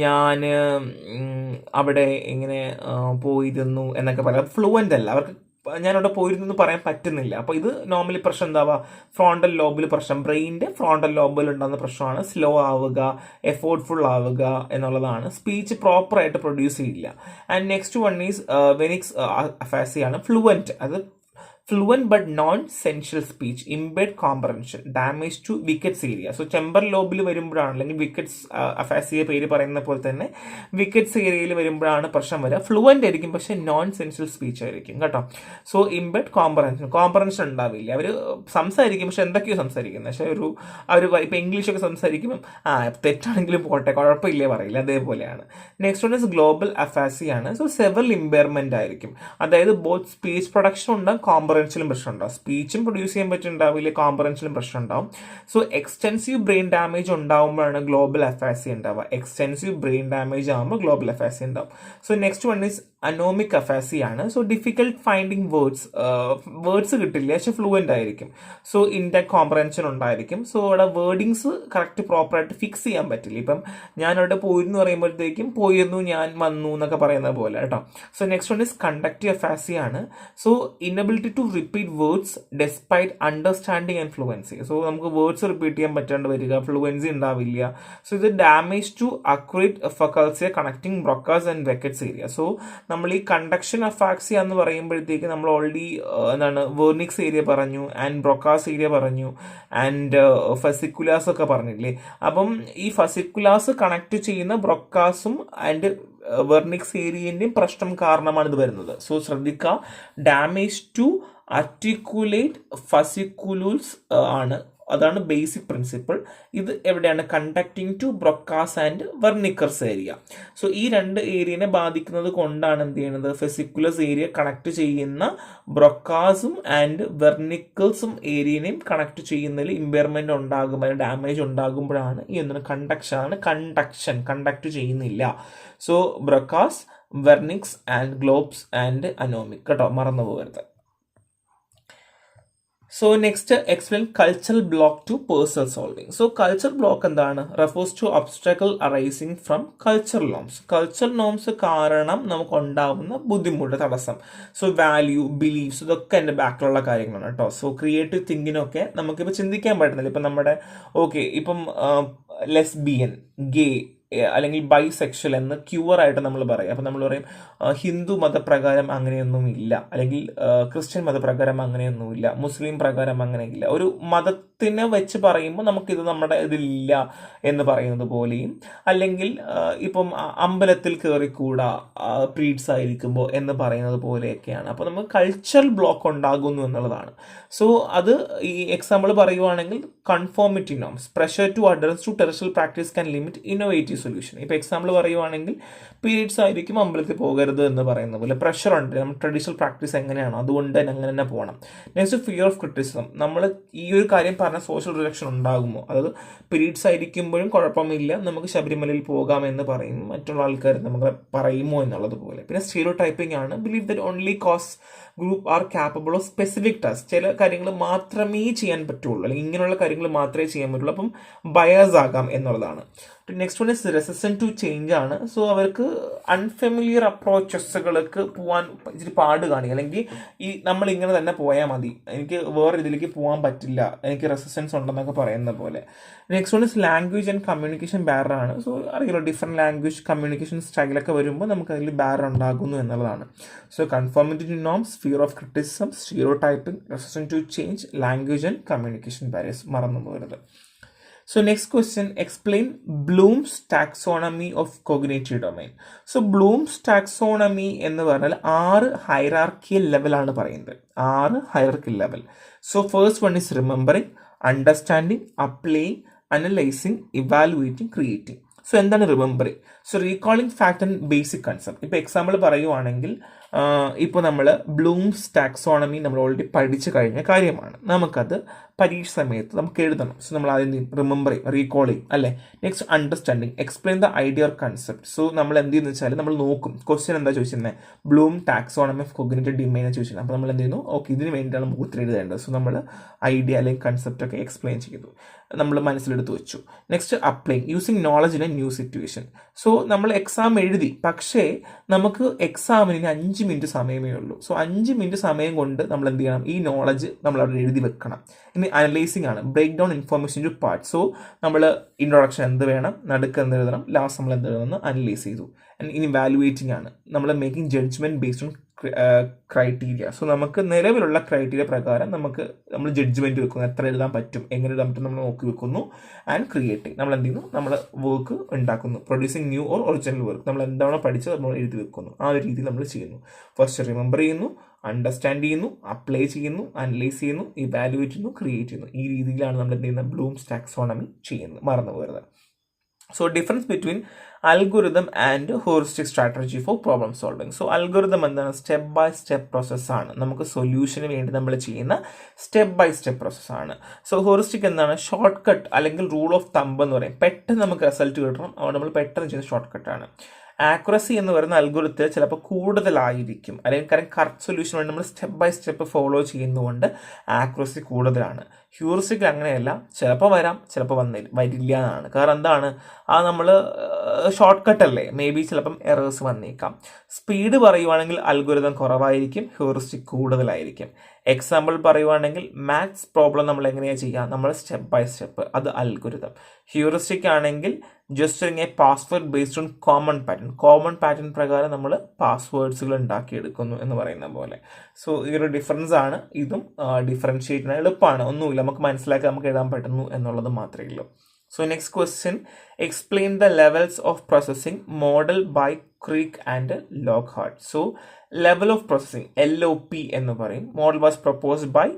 Speaker 1: ഞാൻ അവിടെ ഇങ്ങനെ പോയിരുന്നു എന്നൊക്കെ പറയാം, ഫ്ലുവൻ്റ് അല്ല, അവർക്ക് ഞാനവിടെ പോയിരുന്നു എന്ന് പറയാൻ പറ്റുന്നില്ല. അപ്പോൾ ഇത് നോർമലി പ്രശ്നം എന്താവുക? ഫ്രോണ്ടൽ ലോബിൽ പ്രശ്നം, ബ്രെയിനിൻ്റെ ഫ്രോണ്ടൽ ലോബിൽ ഉണ്ടാകുന്ന പ്രശ്നമാണ് സ്ലോ ആവുക, എഫോർട്ട്ഫുൾ ആവുക എന്നുള്ളതാണ്. സ്പീച്ച് പ്രോപ്പറായിട്ട് പ്രൊഡ്യൂസ് ചെയ്യില്ല. And next one is വെനിക്സ് അഫാസിയാണ്. Fluent, അത് fluent but non സെൻഷ്യൽ speech, impaired comprehension, damage two wickets area. So temporal ലോബിൽ വരുമ്പോഴാണ്, അല്ലെങ്കിൽ വിക്കറ്റ്സ് അഫാസിയ പേര് പറയുന്ന പോലെ തന്നെ വിക്കറ്റ്സ് ഏരിയയിൽ വരുമ്പോഴാണ് പ്രശ്നം വരിക. ഫ്ലുവൻ്റ് ആയിരിക്കും പക്ഷേ നോൺ സെൻഷ്യൽ സ്പീച്ച് ആയിരിക്കും കേട്ടോ. സോ ഇംപെയർഡ് കോംപ്രഹെൻഷൻ ഉണ്ടാവില്ല. അവർ സംസാരിക്കും പക്ഷെ എന്തൊക്കെയോ സംസാരിക്കുന്നത്, പക്ഷേ അവർ ഇപ്പോൾ ഇംഗ്ലീഷൊക്കെ സംസാരിക്കുമ്പോൾ തെറ്റാണെങ്കിലും പോട്ടെ കുഴപ്പമില്ലേ പറയില്ല, അതേപോലെയാണ്. നെക്സ്റ്റ് വൺ ഇസ് ഗ്ലോബൽ അഫാസിയാണ്. സോ സെവറൽ ഇമ്പയർമെൻ്റ് ആയിരിക്കും, അതായത് ബോത്ത് സ്പീച്ച് പ്രൊഡക്ഷൻ ഉണ്ടാകും, കോംപ്രഹെൻഷനിലും പ്രശ്നം ഉണ്ടാവും. സ്പീച്ചും പ്രൊഡ്യൂസ് ചെയ്യാൻ പറ്റുന്നുണ്ടാവില്ല, കോംപ്രഹെൻഷനിലും പ്രശ്നം ഉണ്ടാവും. സോ എക്സ്റ്റെൻസീവ് ബ്രെയിൻ ഡാമേജ് ഉണ്ടാകുമ്പോഴാണ് ഗ്ലോബൽ അഫാസിയ ഉണ്ടാവുക. എക്സ്റ്റെൻസീവ് ബ്രെയിൻ ഡാമേജ് ആകുമ്പോൾ ഗ്ലോബൽ അഫാസിയ ഉണ്ടാവും. So next one is anomic അഫാസിയാണ്. സോ ഡിഫിക്കൽട്ട് ഫൈൻഡിങ് വേർഡ്സ് കിട്ടില്ല പക്ഷെ ഫ്ലുവൻ്റ് ആയിരിക്കും. സോ ഇൻടാക്ട് കോംപ്രഹെൻഷൻ ഉണ്ടായിരിക്കും. സോ അവിടെ വേർഡിങ്സ് കറക്റ്റ് പ്രോപ്പറായിട്ട് ഫിക്സ് ചെയ്യാൻ പറ്റില്ല. ഇപ്പം ഞാൻ അവിടെ പോയിരുന്നു പറയുമ്പോഴത്തേക്കും പോയിരുന്നു, ഞാൻ വന്നു എന്നൊക്കെ പറയുന്ന പോലെ കേട്ടോ. So next one is conductive അഫാസിയാണ്. So inability to repeat words despite understanding and fluency. So നമുക്ക് വേർഡ്സ് റിപ്പീറ്റ് ചെയ്യാൻ പറ്റാണ്ട് വരിക, ഫ്ലുവൻസി ഉണ്ടാവില്ല. സോ ഇത് damage to accurate ഫക്കൽസിയ connecting Broca's and വെക്കറ്റ്സ് area. So നമ്മൾ ഈ കണ്ടക്ഷൻ അഫാക്സിയ എന്ന് പറയുമ്പോഴത്തേക്ക് നമ്മൾ ഓൾറെഡി വെർണിക്സ് ഏരിയ പറഞ്ഞു, ആൻഡ് ബ്രോക്കാസ് ഏരിയ പറഞ്ഞു, ആൻഡ് ഫസിക്കുലാസ് ഒക്കെ പറഞ്ഞില്ലേ. അപ്പം ഈ ഫസിക്കുലാസ് കണക്ട് ചെയ്യുന്ന ബ്രോക്കാസും ആൻഡ് വെർണിക്സ് ഏരിയൻ്റെയും പ്രശ്നം കാരണമാണ് ഇത് വരുന്നത്. സോ ശ്രദ്ധിക്കുക, ഡാമേജ് ടു ആർട്ടിക്കുലേറ്റ് ഫസിക്കുലൂസ് ആണ്, അതാണ് ബേസിക് പ്രിൻസിപ്പിൾ. ഇത് എവിടെയാണ്? Conducting to Broca's and Wernicke's area. So ഈ രണ്ട് ഏരിയനെ ബാധിക്കുന്നത് കൊണ്ടാണ് എന്ത് ചെയ്യുന്നത്? ഫെസിക്കുലസ് ഏരിയ കണക്ട് ചെയ്യുന്ന ബ്രോക്കാസും ആൻഡ് വെർണിക്കൽസും ഏരിയനെയും കണക്ട് ചെയ്യുന്നതിൽ ഇമ്പയർമെന്റ് ഉണ്ടാകുമ്പോൾ, അല്ലെങ്കിൽ ഡാമേജ് ഉണ്ടാകുമ്പോഴാണ് ഈ എന്താണ്? കണ്ടക്ട് ചെയ്യുന്നില്ല. So Broca's, Wernicke's and globals and anomic കേട്ടോ, മറന്നു പോകരുത്. So next explain cultural block to personal solving. So culture block എന്താണ്? Refers to obstacle arising from cultural norms. Cultural norms കാരണം നമുക്ക് ഉണ്ടാകുന്ന ബുദ്ധിമുട്ട്, തടസ്സം. സോ വാല്യൂ, ബിലീഫ്സ്, ഇതൊക്കെ എൻ്റെ ബാക്കിലുള്ള കാര്യങ്ങളാണ് കേട്ടോ. സോ ക്രിയേറ്റീവ് തിങ്കിങ്ങിനൊക്കെ നമുക്കിപ്പോൾ ചിന്തിക്കാൻ പറ്റുന്നില്ല. ഇപ്പം നമ്മുടെ ഇപ്പം ലെസ്ബിയൻ, ഗേ, അല്ലെങ്കിൽ ബൈസെക്ഷൽ എന്ന് ക്യൂറായിട്ട് നമ്മൾ പറയും. അപ്പം നമ്മൾ പറയും ഹിന്ദു മതപ്രകാരം അങ്ങനെയൊന്നും ഇല്ല, അല്ലെങ്കിൽ ക്രിസ്ത്യൻ മതപ്രകാരം അങ്ങനെയൊന്നുമില്ല, മുസ്ലിം പ്രകാരം അങ്ങനെയില്ല. ഒരു മതത്തിനെ വെച്ച് പറയുമ്പോൾ നമുക്കിത് നമ്മുടെ ഇതിലില്ല എന്ന് പറയുന്നത് പോലെയും, അല്ലെങ്കിൽ ഇപ്പം അമ്പലത്തിൽ കയറിക്കൂടാ പ്രീഡ്സ് ആയിരിക്കുമ്പോൾ എന്ന് പറയുന്നത് പോലെയൊക്കെയാണ്. അപ്പോൾ നമുക്ക് കൾച്ചറൽ ബ്ലോക്ക് ഉണ്ടാകുന്നു എന്നുള്ളതാണ്. സോ അത് ഈ എക്സാമ്പിൾ പറയുവാണെങ്കിൽ conformity norms, pressure to address to terrestrial practice can limit innovative solution. ഇപ്പോൾ എക്സാമ്പിൾ പറയുവാണെങ്കിൽ പീരീഡ്സ് ആയിരിക്കും അമ്പലത്തിൽ പോകരുത് എന്ന് പറയുന്ന പോലെ പ്രഷർ ഉണ്ട്, നമ്മൾ ട്രഡീഷണൽ പ്രാക്ടീസ് എങ്ങനെയാണോ അതുകൊണ്ട് തന്നെ അങ്ങനെ തന്നെ പോകണം. നെക്സ്റ്റ് ഫിയർ ഓഫ് ക്രിറ്റിസിസം, നമ്മൾ ഈ ഒരു കാര്യം പറഞ്ഞ സോഷ്യൽ റിജക്ഷൻ ഉണ്ടാകുമോ, അതായത് പീരീഡ്സ് ആയിരിക്കുമ്പോഴും കുഴപ്പമില്ല നമുക്ക് ശബരിമലയിൽ പോകാം എന്ന് പറയും, മറ്റുള്ള ആൾക്കാർ നമുക്ക് പറയുമോ എന്നുള്ളത് പോലെ. പിന്നെ സ്റ്റീരിയോ ടൈപ്പിംഗ് ആണ്, believe that only cause group are capable of specific task, ചില കാര്യങ്ങൾ മാത്രമേ ചെയ്യാൻ പറ്റുള്ളൂ, അല്ലെങ്കിൽ ഇങ്ങനെയുള്ള കാര്യങ്ങൾ മാത്രമേ ചെയ്യാൻ പറ്റുള്ളൂ, അപ്പം ബയസ് ആകാം എന്നുള്ളതാണ്. Next one is resistant to change ആണ്. സോ അവർക്ക് അൺഫെമിലിയർ അപ്രോച്ചസുകൾക്ക് പോകാൻ ഇച്ചിരി പാട് കാണിക്കും, അല്ലെങ്കിൽ ഈ നമ്മൾ ഇങ്ങനെ തന്നെ പോയാൽ മതി, എനിക്ക് വേറെ ഇതിലേക്ക് പോകാൻ പറ്റില്ല, എനിക്ക് റെസിസ്റ്റൻസ് ഉണ്ടെന്നൊക്കെ പറയുന്ന പോലെ. Next one is language and communication barrier ആണ്. സോ അറിയാലോ ഡിഫറെൻറ്റ് ലാംഗ്വേജ് കമ്മ്യൂണിക്കേഷൻ സ്റ്റൈലൊക്കെ വരുമ്പോൾ നമുക്ക് അതിൽ ബാരർ ഉണ്ടാകുന്നു എന്നുള്ളതാണ്. So conformity to norms, fear of criticism, stereotyping, resistant to change, language and communication barriers മറന്നു പോകരുത്. So next question, explain Bloom's taxonomy of cognitive domain. So Bloom's taxonomy എന്ന് പറഞ്ഞാൽ 6 hierarchical level ആണ് പറയുന്നത്, 6 hierarchical level. So first one is remembering, understanding, applying, analyzing, evaluating, creating. So എന്താണ് remembering? So recalling fact and basic concept. ഇപ്പോൾ example പറയുവാണെങ്കിൽ ഇപ്പോൾ നമ്മൾ Bloom's taxonomy നമ്മൾ ഓൾറെഡി പഠിച്ചു കഴിഞ്ഞ കാര്യമാണ്, നമുക്കത് പരീക്ഷ സമയത്ത് നമുക്ക് എഴുതണം. സോ നമ്മൾ ആദ്യം റിമെമ്പറിങ്, റീകോളിങ് അല്ലേ. Next understanding, explain the idea or concept. So നമ്മൾ എന്ത് ചെയ്യുന്ന വെച്ചാൽ നമ്മൾ നോക്കും ക്വസ്റ്റ്യൻ എന്താ ചോദിച്ചിരുന്നത്, Bloom taxonomy of cognitive domain ചോദിച്ചിരുന്നത്. അപ്പോൾ നമ്മൾ എന്ത് ചെയ്യുന്നു, ഓക്കെ ഇതിന് വേണ്ടിയിട്ടാണ് നമുക്ക് ഉത്തരം എഴുതേണ്ടത്. സോ നമ്മൾ ഐഡിയ അല്ലെങ്കിൽ കൺസെപ്റ്റ് ഒക്കെ എക്സ്പ്ലെയിൻ ചെയ്തു, നമ്മൾ മനസ്സിലെടുത്ത് വെച്ചു. Next applying, using knowledge in A new situation. So നമ്മൾ എക്സാം എഴുതി, പക്ഷേ നമുക്ക് എക്സാമിന് 5 മിനിറ്റ് സമയമേ ഉള്ളൂ. സോ 5 മിനിറ്റ് സമയം കൊണ്ട് നമ്മൾ എന്ത് ചെയ്യണം, ഈ നോളജ് നമ്മൾ അവിടെ എഴുതി വെക്കണം. ഇനി അനലൈസിങ് ആണ്, break down information to part. So നമ്മൾ ഇൻട്രൊഡക്ഷൻ എന്ത് വേണം, നടുക്ക് എന്ത് എഴുതണം, ലാസ്റ്റ് നമ്മൾ എന്ത് എഴുതണം അനലൈസ് ചെയ്തു. ഇനി വാല്യുവേറ്റിംഗ് ആണ്, നമ്മൾ making judgement based on criteria. So നമുക്ക് നിലവിലുള്ള ക്രൈറ്റീരിയ പ്രകാരം നമ്മൾ ജഡ്ജ്മെന്റ് വെക്കുന്നു, എത്ര എഴുതാൻ പറ്റും, എങ്ങനെ എഴുതാൻ പറ്റും നമ്മൾ നോക്കി വെക്കുന്നു. ആൻഡ് ക്രിയേറ്റിംഗ്, നമ്മൾ എന്ത് ചെയ്യുന്നു, നമ്മൾ വർക്ക് ഉണ്ടാക്കുന്നു. Producing new or original work, നമ്മൾ എന്താണോ പഠിച്ചത് നമ്മൾ എഴുതി വെക്കുന്നു. ആ ഒരു രീതി നമ്മൾ ചെയ്യുന്നു. ഫസ്റ്റ് റിമെമ്പർ ചെയ്യുന്നു, അണ്ടർസ്റ്റാൻഡ് ചെയ്യുന്നു, അപ്ലൈ ചെയ്യുന്നു, അനലൈസ് ചെയ്യുന്നു, ഇവാലുവേറ്റ് ചെയ്യുന്നു, ക്രിയേറ്റ് ചെയ്യുന്നു. ഈ രീതിയിലാണ് നമ്മൾ എന്ത് ചെയ്യുന്നത്, ബ്ലൂംസ് ടാക്സോണമി ചെയ്യുന്നത്, മറന്നു പോകരുത്. So difference between algorithm and heuristic strategy four problem solving. So algorithm എന്താണ്, സ്റ്റെപ്പ് ബൈ സ്റ്റെപ്പ് പ്രോസസ്സാണ്, നമുക്ക് സൊല്യൂഷന് വേണ്ടി നമ്മൾ ചെയ്യുന്ന സ്റ്റെപ്പ് ബൈ സ്റ്റെപ്പ് പ്രോസസ്സാണ്. സോ ഹ്യൂറിസ്റ്റിക് എന്താണ്, ഷോർട്ട് കട്ട് അല്ലെങ്കിൽ റൂൾ ഓഫ് തമ്പ് എന്ന് പറയും, പെട്ടെന്ന് നമുക്ക് റിസൾട്ട് കിട്ടണം, അതുകൊണ്ട് നമ്മൾ പെട്ടെന്ന് ചെയ്യുന്ന ഷോർട്ട് കട്ടാണ്. ആക്യുറസി എന്ന് പറയുന്ന അൽഗോരിതത്തിൽ ചിലപ്പോൾ കൂടുതലായിരിക്കും, അല്ലെങ്കിൽ കറക്റ്റ് സൊല്യൂഷൻ വേണ്ടി നമ്മൾ സ്റ്റെപ്പ് ബൈ സ്റ്റെപ്പ് ഫോളോ ചെയ്യുന്നതുകൊണ്ട് ആക്യുറസി കൂടുതലാണ്. ഹ്യൂറിസ്റ്റിക് അങ്ങനെയല്ല, ചിലപ്പോൾ വരാം ചിലപ്പോൾ വരില്ല എന്നാണ്. കാരണം എന്താണ്, ആ നമ്മൾ ഷോർട്ട് കട്ട് അല്ലേ, മേ ബി ചിലപ്പം എറേഴ്സ് വന്നേക്കാം. സ്പീഡ് പറയുവാണെങ്കിൽ അൽഗോരിതം കുറവായിരിക്കും, ഹ്യൂറിസ്റ്റിക് കൂടുതലായിരിക്കും. എക്സാമ്പിൾ പറയുവാണെങ്കിൽ മാത്സ് പ്രോബ്ലം നമ്മൾ എങ്ങനെയാണ് ചെയ്യുക, നമ്മൾ സ്റ്റെപ്പ് ബൈ സ്റ്റെപ്പ്, അത് അൽഗോരിതം. ഹ്യൂറിസ്റ്റിക് ആണെങ്കിൽ just A password based on common pattern പ്രകാരം നമ്മൾ പാസ്വേഡ്സുകൾ ഉണ്ടാക്കിയെടുക്കുന്നു എന്ന് പറയുന്ന പോലെ. സോ ഈ ഒരു ഡിഫറൻസ് ആണ്, ഇതും ഡിഫറൻഷിയേറ്റ് ചെയ്യാൻ എളുപ്പമാണ്, ഒന്നുമില്ല, നമുക്ക് മനസ്സിലാക്കി നമുക്ക് എഴുതാൻ പറ്റുന്നു എന്നുള്ളത് മാത്രമേ ഉള്ളൂ. So next question, explain the levels of processing model by Crick and Lockhart. So level of processing, LOP എന്ന് പറയും. Model was proposed by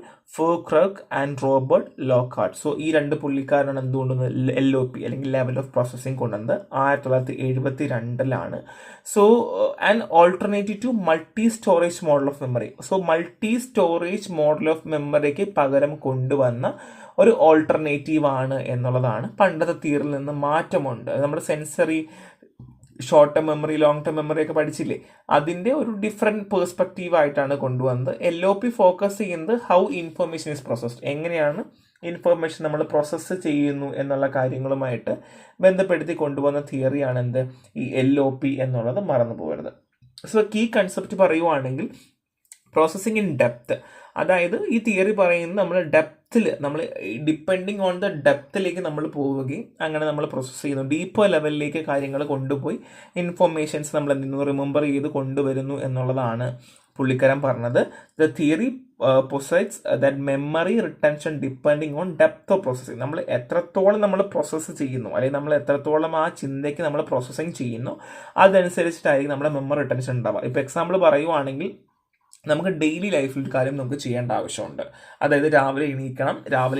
Speaker 1: Crick and Robert Lockhart. So ഈ രണ്ട് പുള്ളിക്കാരാണ് എന്തുകൊണ്ടുവന്നത്, LOP അല്ലെങ്കിൽ ലെവൽ ഓഫ് പ്രോസസ്സിംഗ് കൊണ്ടുവന്നത് 1972. So and alternative to multi storage model of memory. So multi storage model of മെമ്മറിക്ക് പകരം കൊണ്ടുവന്ന ഒരു ഓൾട്ടർനേറ്റീവ് ആണ് എന്നുള്ളതാണ്. പണ്ടത്തെ തിയറിയിൽ നിന്ന് മാറ്റമുണ്ട്. നമ്മുടെ sensory short term memory, long term memory ഒക്കെ പഠിച്ചില്ലേ, അതിൻ്റെ ഒരു ഡിഫറെൻറ്റ് പേഴ്സ്പെക്റ്റീവ് ആയിട്ടാണ് കൊണ്ടുവന്നത്. LOP ഫോക്കസ് ചെയ്യുന്നത് ഹൗ ഇൻഫർമേഷൻ ഈസ് പ്രോസസ്ഡ്, എങ്ങനെയാണ് ഇൻഫർമേഷൻ നമ്മൾ പ്രോസസ്സ് ചെയ്യുന്നു എന്നുള്ള കാര്യങ്ങളുമായിട്ട് ബന്ധപ്പെടുത്തി കൊണ്ടുവന്ന തിയറിയാണ് എന്ത്, ഈ LOP എന്നുള്ളത് മറന്നു പോകരുത്. സോ കീ കൺസെപ്റ്റ് പറയുവാണെങ്കിൽ പ്രോസസ്സിങ് ഇൻ ഡെപ്ത്, അതായത് ഈ തിയറി പറയുന്നത് നമ്മൾ ഡെപ്ത് ഡെപ്തിൽ നമ്മൾ ഡിപ്പെൻഡിങ് ഓൺ ദ ഡെപ്തിലേക്ക് നമ്മൾ പോവുകയും അങ്ങനെ നമ്മൾ പ്രോസസ്സ് ചെയ്യുന്നു, ഡീപ്പർ ലെവലിലേക്ക് കാര്യങ്ങൾ കൊണ്ടുപോയി ഇൻഫോർമേഷൻസ് നമ്മൾ എന്തെങ്കിലും റിമെമ്പർ ചെയ്ത് കൊണ്ടുവരുന്നു എന്നുള്ളതാണ് പുള്ളിക്കാരൻ പറഞ്ഞത്. The theory posits that memory retention depending on depth of processing. നമ്മൾ എത്രത്തോളം നമ്മൾ പ്രോസസ്സ് ചെയ്യുന്നു അല്ലെങ്കിൽ നമ്മൾ എത്രത്തോളം ആ ചിന്തയ്ക്ക് നമ്മൾ പ്രോസസ്സിങ് ചെയ്യുന്നു അതനുസരിച്ചിട്ടായിരിക്കും നമ്മുടെ മെമ്മറി റിട്ടൻഷൻ ഉണ്ടാവുക. ഇപ്പോൾ എക്സാമ്പിൾ പറയുവാണെങ്കിൽ നമുക്ക് ഡെയിലി ലൈഫിൽ ഒരു കാര്യം നമുക്ക് ചെയ്യേണ്ട ആവശ്യമുണ്ട്. അതായത് രാവിലെ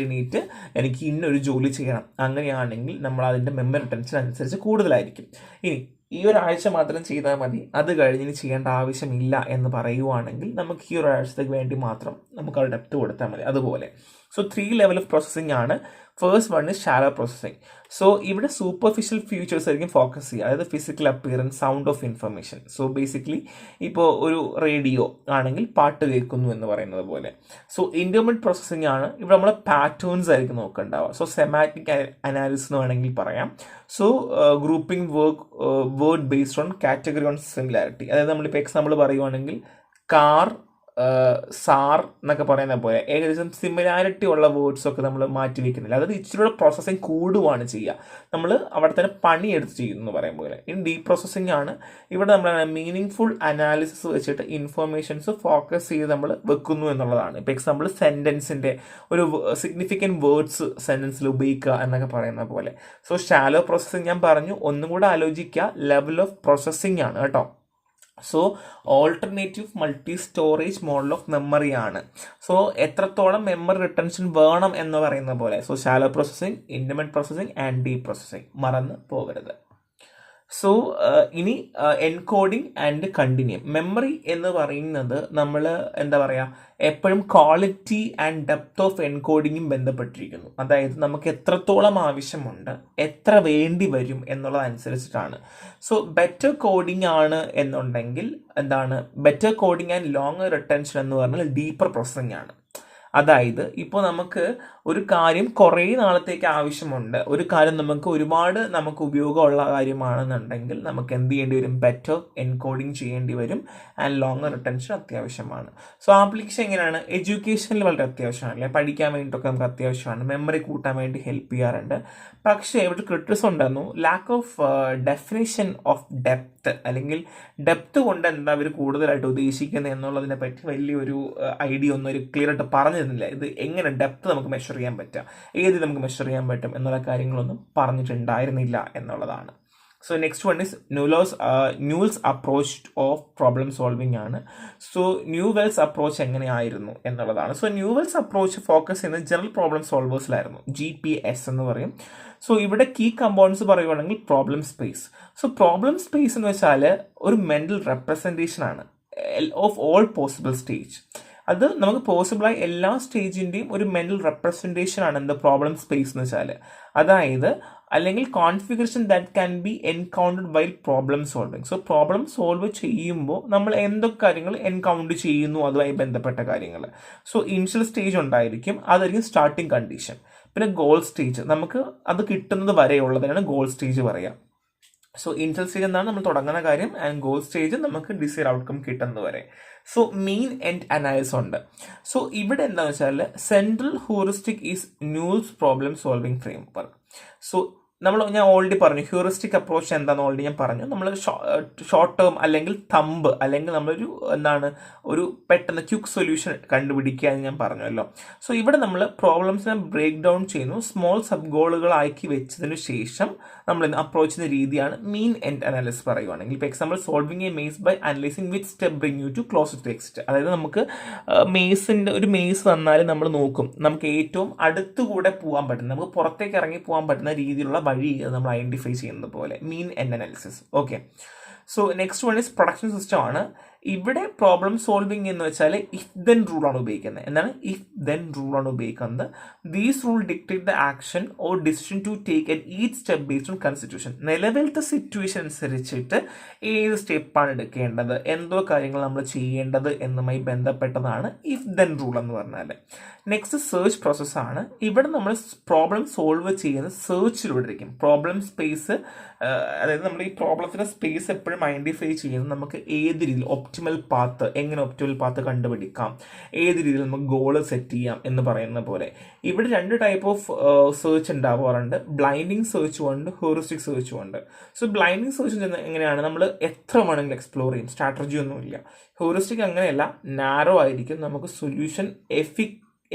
Speaker 1: എണീറ്റ് എനിക്ക് ഇന്നൊരു ജോലി ചെയ്യണം. അങ്ങനെയാണെങ്കിൽ നമ്മൾ അതിൻ്റെ മെമ്മറി റിട്ടൻഷൻ അനുസരിച്ച് കൂടുതലായിരിക്കും. ഇനി ഈ ഒരാഴ്ച മാത്രം ചെയ്താൽ മതി, അത് കഴിഞ്ഞ് ചെയ്യേണ്ട ആവശ്യമില്ല എന്ന് പറയുവാണെങ്കിൽ നമുക്ക് ഈ ഒരാഴ്ചത്തേക്ക് വേണ്ടി മാത്രം നമുക്ക് ആ ഡെപ്ത് കൊടുത്താൽ മതി. അതുപോലെ 3 ലെവൽ ഓഫ് പ്രോസസ്സിംഗ് ആണ്. First one is shallow processing. So ഇവിടെ സൂപ്പർഫിഷ്യൽ ഫീച്ചേഴ്സ് ആയിരിക്കും ഫോക്കസ് ചെയ്യുക, അതായത് physical appearance, sound of information. So basically ഇപ്പോൾ ഒരു റേഡിയോ ആണെങ്കിൽ പാട്ട് കേൾക്കുന്നു എന്ന് പറയുന്നത് പോലെ. സോ ഇന്റർമീഡിയറ്റ് പ്രോസസ്സിംഗ് ആണ്. ഇവിടെ നമ്മൾ പാറ്റേൺസ് ആയിരിക്കും നോക്കേണ്ടാവുക. സോ സെമാറ്റിക് അനാലിസിസ് എന്ന് വേണമെങ്കിൽ പറയാം. So grouping word based on category on similarity. അതായത് നമ്മളിപ്പോൾ എക്സാമ്പിൾ പറയുവാണെങ്കിൽ കാർ, സാർ എന്നൊക്കെ പറയുന്ന പോലെ ഏകദേശം സിമിലാരിറ്റി ഉള്ള വേർഡ്സ് ഒക്കെ നമ്മൾ മാറ്റി വെക്കുന്നില്ല. അതായത് ഇച്ചിരി പ്രോസസ്സിങ് കൂടുകയാണ് ചെയ്യുക, നമ്മൾ അവിടെ തന്നെ പണിയെടുത്ത് ചെയ്യുന്നു എന്ന് പറയും പോലെ. ഇനി ഡീപ് പ്രോസസ്സിംഗ് ആണ്. ഇവിടെ നമ്മൾ മീനിങ് ഫുൾ അനാലിസിസ് വെച്ചിട്ട് ഇൻഫർമേഷൻസ് ഫോക്കസ് ചെയ്ത് നമ്മൾ വെക്കുന്നു എന്നുള്ളതാണ്. ഇപ്പോൾ എക്സാമ്പിൾ സെൻറ്റൻസിൻ്റെ ഒരു സിഗ്നിഫിക്കൻറ്റ് വേർഡ്സ് സെൻറ്റൻസിൽ ഉപയോഗിക്കുക എന്നൊക്കെ പറയുന്ന പോലെ. സോ ഷാലോ പ്രോസസ്സിംഗ് ഞാൻ പറഞ്ഞു, ഒന്നും കൂടെ ആലോചിക്കുക, ലെവൽ ഓഫ് പ്രോസസ്സിംഗ് ആണ് കേട്ടോ. So alternative multi storage model of memory ആണ്. സോ എത്രത്തോളം മെമ്മറി റിട്ടൻഷൻ വേണം എന്ന് പറയുന്ന പോലെ. So shallow processing, intermediate processing and deep processing മറന്ന് പോകരുത്. സോ ഇനി എൻകോഡിങ് ആൻഡ് കണ്ടിന്യൂം. മെമ്മറി എന്ന് പറയുന്നത് നമ്മൾ എന്താ പറയുക, എപ്പോഴും ക്വാളിറ്റി ആൻഡ് ഡെപ്ത് ഓഫ് എൻകോഡിങ്ങും ബന്ധപ്പെട്ടിരിക്കുന്നു. അതായത് നമുക്ക് എത്രത്തോളം ആവശ്യമുണ്ട്, എത്ര വേണ്ടി വരും എന്നുള്ളതനുസരിച്ചിട്ടാണ്. സോ ബെറ്റർ കോഡിംഗ് ആണ് എന്നുണ്ടെങ്കിൽ എന്താണ്, better coding and long retention എന്ന് പറഞ്ഞാൽ ഡീപ്പർ പ്രോസസ്സിംഗ് ആണ്. അതായത് ഇപ്പോൾ നമുക്ക് ഒരു കാര്യം കുറേ നാളത്തേക്ക് ആവശ്യമുണ്ട്, ഒരു കാര്യം നമുക്ക് ഉപയോഗമുള്ള കാര്യമാണെന്നുണ്ടെങ്കിൽ നമുക്ക് എന്ത് ചെയ്യേണ്ടി വരും, ബെറ്റർ എൻകോഡിങ് ചെയ്യേണ്ടി വരും ആൻഡ് ലോങ്ങർ റിട്ടൻഷൻ അത്യാവശ്യമാണ്. സോ ആപ്ലിക്കേഷൻ എങ്ങനെയാണ്, എഡ്യൂക്കേഷനിൽ വളരെ അത്യാവശ്യമാണ്, അല്ലെ പഠിക്കാൻ വേണ്ടിയിട്ടൊക്കെ നമുക്ക് അത്യാവശ്യമാണ്, മെമ്മറി കൂട്ടാൻ വേണ്ടി ഹെൽപ്പ് ചെയ്യാറുണ്ട്. പക്ഷേ ഇവിടെ ക്രിറ്റിസം ഉണ്ടായിരുന്നു, lack of definition of depth, അല്ലെങ്കിൽ ഡെപ്ത് കൊണ്ട് എന്താ അവർ കൂടുതലായിട്ട് ഉദ്ദേശിക്കുന്നത് എന്നുള്ളതിനെ പറ്റി വലിയൊരു ഐഡിയ ഒന്നും ഒരു ക്ലിയർ ആയിട്ട് പറഞ്ഞു തരുന്നില്ല. ഇത് എങ്ങനെ ഡെപ്ത് നമുക്ക് മെഷർ ചെയ്യാൻ പറ്റുക, ഏത് നമുക്ക് മെഷർ ചെയ്യാൻ പറ്റും എന്നുള്ള കാര്യങ്ങളൊന്നും പറഞ്ഞിട്ടുണ്ടായിരുന്നില്ല എന്നുള്ളതാണ്. So next one is NUALS approach of problem solving ആണ്. സോ ന്യൂവൽസ് അപ്രോച്ച് എങ്ങനെയായിരുന്നു എന്നുള്ളതാണ്. സോ ന്യൂവൽസ് അപ്രോച്ച് ഫോക്കസ് ചെയ്യുന്നത് ജനറൽ പ്രോബ്ലം സോൾവേഴ്സിലായിരുന്നു, GPS എന്ന് പറയും. സോ ഇവിടെ കീ കമ്പോണൻസ് പറയുകയാണെങ്കിൽ problem space. So problem space എന്ന് വെച്ചാൽ ഒരു മെന്റൽ റെപ്രസെൻറ്റേഷൻ ആണ് ഓഫ് ഓൾ പോസിബിൾ സ്റ്റേജ്. അത് നമുക്ക് പോസിബിളായ എല്ലാ സ്റ്റേജിൻ്റെയും ഒരു മെന്റൽ റെപ്രസെൻറ്റേഷൻ ആണ് എന്ത് പ്രോബ്ലം സ്പേസ് എന്ന് വെച്ചാൽ. അതായത് അല്ലെങ്കിൽ configuration that can be encountered while problem solving. So problem solve ചെയ്യുമ്പോൾ നമ്മൾ എന്തൊക്കെ കാര്യങ്ങൾ എൻകൗണ്ടർ ചെയ്യുന്നു അതുമായി ബന്ധപ്പെട്ട കാര്യങ്ങൾ. സോ ഇനിഷ്യൽ സ്റ്റേജ് ഉണ്ടായിരിക്കും, അതായിരിക്കും സ്റ്റാർട്ടിങ് കണ്ടീഷൻ. പിന്നെ ഗോൾ സ്റ്റേജ്, നമുക്ക് അത് കിട്ടുന്നത് വരെയുള്ളതിനാണ് ഗോൾ സ്റ്റേജ് പറയാം. സോ ഇനിഷ്യൽ സ്റ്റേജ് എന്താണ് നമ്മൾ തുടങ്ങുന്ന കാര്യം, ആൻഡ് ഗോൾ സ്റ്റേജ് നമുക്ക് ഡിസൈർ ഔട്ട്കം കിട്ടുന്നത് വരെ. സോ മീൻ എൻഡ് അനാലിസിസ് ഉണ്ട്. സോ ഇവിടെ എന്താണെന്ന് വെച്ചാൽ central heuristic is NUALS problem solving framework. So ഞാൻ ഓൾറെഡി പറഞ്ഞു ഹ്യൂറിസ്റ്റിക് അപ്രോച്ച് എന്താണെന്ന് ഓൾറെഡി ഞാൻ പറഞ്ഞു. നമ്മൾ ഷോർട്ട് ടേം അല്ലെങ്കിൽ തമ്പ് അല്ലെങ്കിൽ നമ്മളൊരു ഒരു പെട്ടെന്ന് ക്വിക്ക് സൊല്യൂഷൻ കണ്ടുപിടിക്കുക എന്ന് ഞാൻ പറഞ്ഞല്ലോ. സോ ഇവിടെ നമ്മൾ പ്രോബ്ലംസിനെ ബ്രേക്ക് ഡൗൺ ചെയ്യുന്നു, സ്മോൾ സബ് ഗോളുകളാക്കി വെച്ചതിന് ശേഷം നമ്മൾ അപ്രോച്ച് ചെയ്യുന്ന രീതിയാണ് മീൻ എൻഡ് അനാലിസിസ് പറയുവാണെങ്കിൽ. ഇപ്പോൾ example solving a maze by analysing which step bring you to close to exit. അതായത് നമുക്ക് ഒരു മേസ് വന്നാൽ നമ്മൾ നോക്കും നമുക്ക് ഏറ്റവും അടുത്തുകൂടെ പോകാൻ പറ്റുന്ന, നമുക്ക് പുറത്തേക്ക് ഇറങ്ങി പോകാൻ പറ്റുന്ന രീതിയിലുള്ള വഴി നമ്മൾ ഐഡന്റിഫൈ ചെയ്യുന്നത് പോലെ mean end analysis. Okay, so next one is production system ആണ്. ഇവിടെ പ്രോബ്ലം സോൾവിംഗ് എന്ന് വെച്ചാൽ ഇഫ് ദെൻ റൂൾ ആണ് ഉപയോഗിക്കുന്നത്. എന്താണ് ഇഫ് ദെൻ റൂൾ ആണ് ഉപയോഗിക്കുന്നത്. These rule dictate the action or decision to take at each step based on constitution. നിലവിലത്തെ സിറ്റുവേഷൻ അനുസരിച്ചിട്ട് ഏത് സ്റ്റെപ്പാണ് എടുക്കേണ്ടത്, എന്തോ കാര്യങ്ങൾ നമ്മൾ ചെയ്യേണ്ടത് എന്നുമായി ബന്ധപ്പെട്ടതാണ് ഇഫ് ദെൻ റൂൾ എന്ന് പറഞ്ഞാൽ. നെക്സ്റ്റ് സെർച്ച് പ്രോസസ്സാണ്. ഇവിടെ നമ്മൾ പ്രോബ്ലം സോൾവ് ചെയ്യുന്നത് സെർച്ചിലൂടെ ഇരിക്കും. പ്രോബ്ലം സ്പേസ്, അതായത് നമ്മൾ ഈ പ്രോബ്ലത്തിന്റെ സ്പേസ് എപ്പോഴും ഐഡന്റിഫൈ ചെയ്യുന്നത് നമുക്ക് ഏത് രീതിയിൽ ഒപ്റ്റിമൽ പാത്ത്, എങ്ങനെ ഒപ്റ്റിമൽ പാത്ത് കണ്ടുപിടിക്കാം, ഏത് രീതിയിൽ നമുക്ക് ഗോൾ സെറ്റ് ചെയ്യാം എന്ന് പറയുന്ന പോലെ. ഇവിടെ 2 ടൈപ്പ് ഓഫ് സെർച്ച് ഉണ്ടാവാറുണ്ട്. ബ്ലൈൻഡിങ് സെർച്ചും ഉണ്ട്, ഹ്യൂറിസ്റ്റിക് സെർച്ചും ഉണ്ട്. സോ ബ്ലൈൻഡിങ് സെർച്ച് എങ്ങനെയാണ്, നമ്മൾ എത്ര വേണമെങ്കിലും എക്സ്പ്ലോർ ചെയ്യും, സ്ട്രാറ്റജി ഒന്നുമില്ല. ഹ്യൂറിസ്റ്റിക് അങ്ങനെയല്ല, നാരോ ആയിരിക്കും, നമുക്ക് സൊല്യൂഷൻ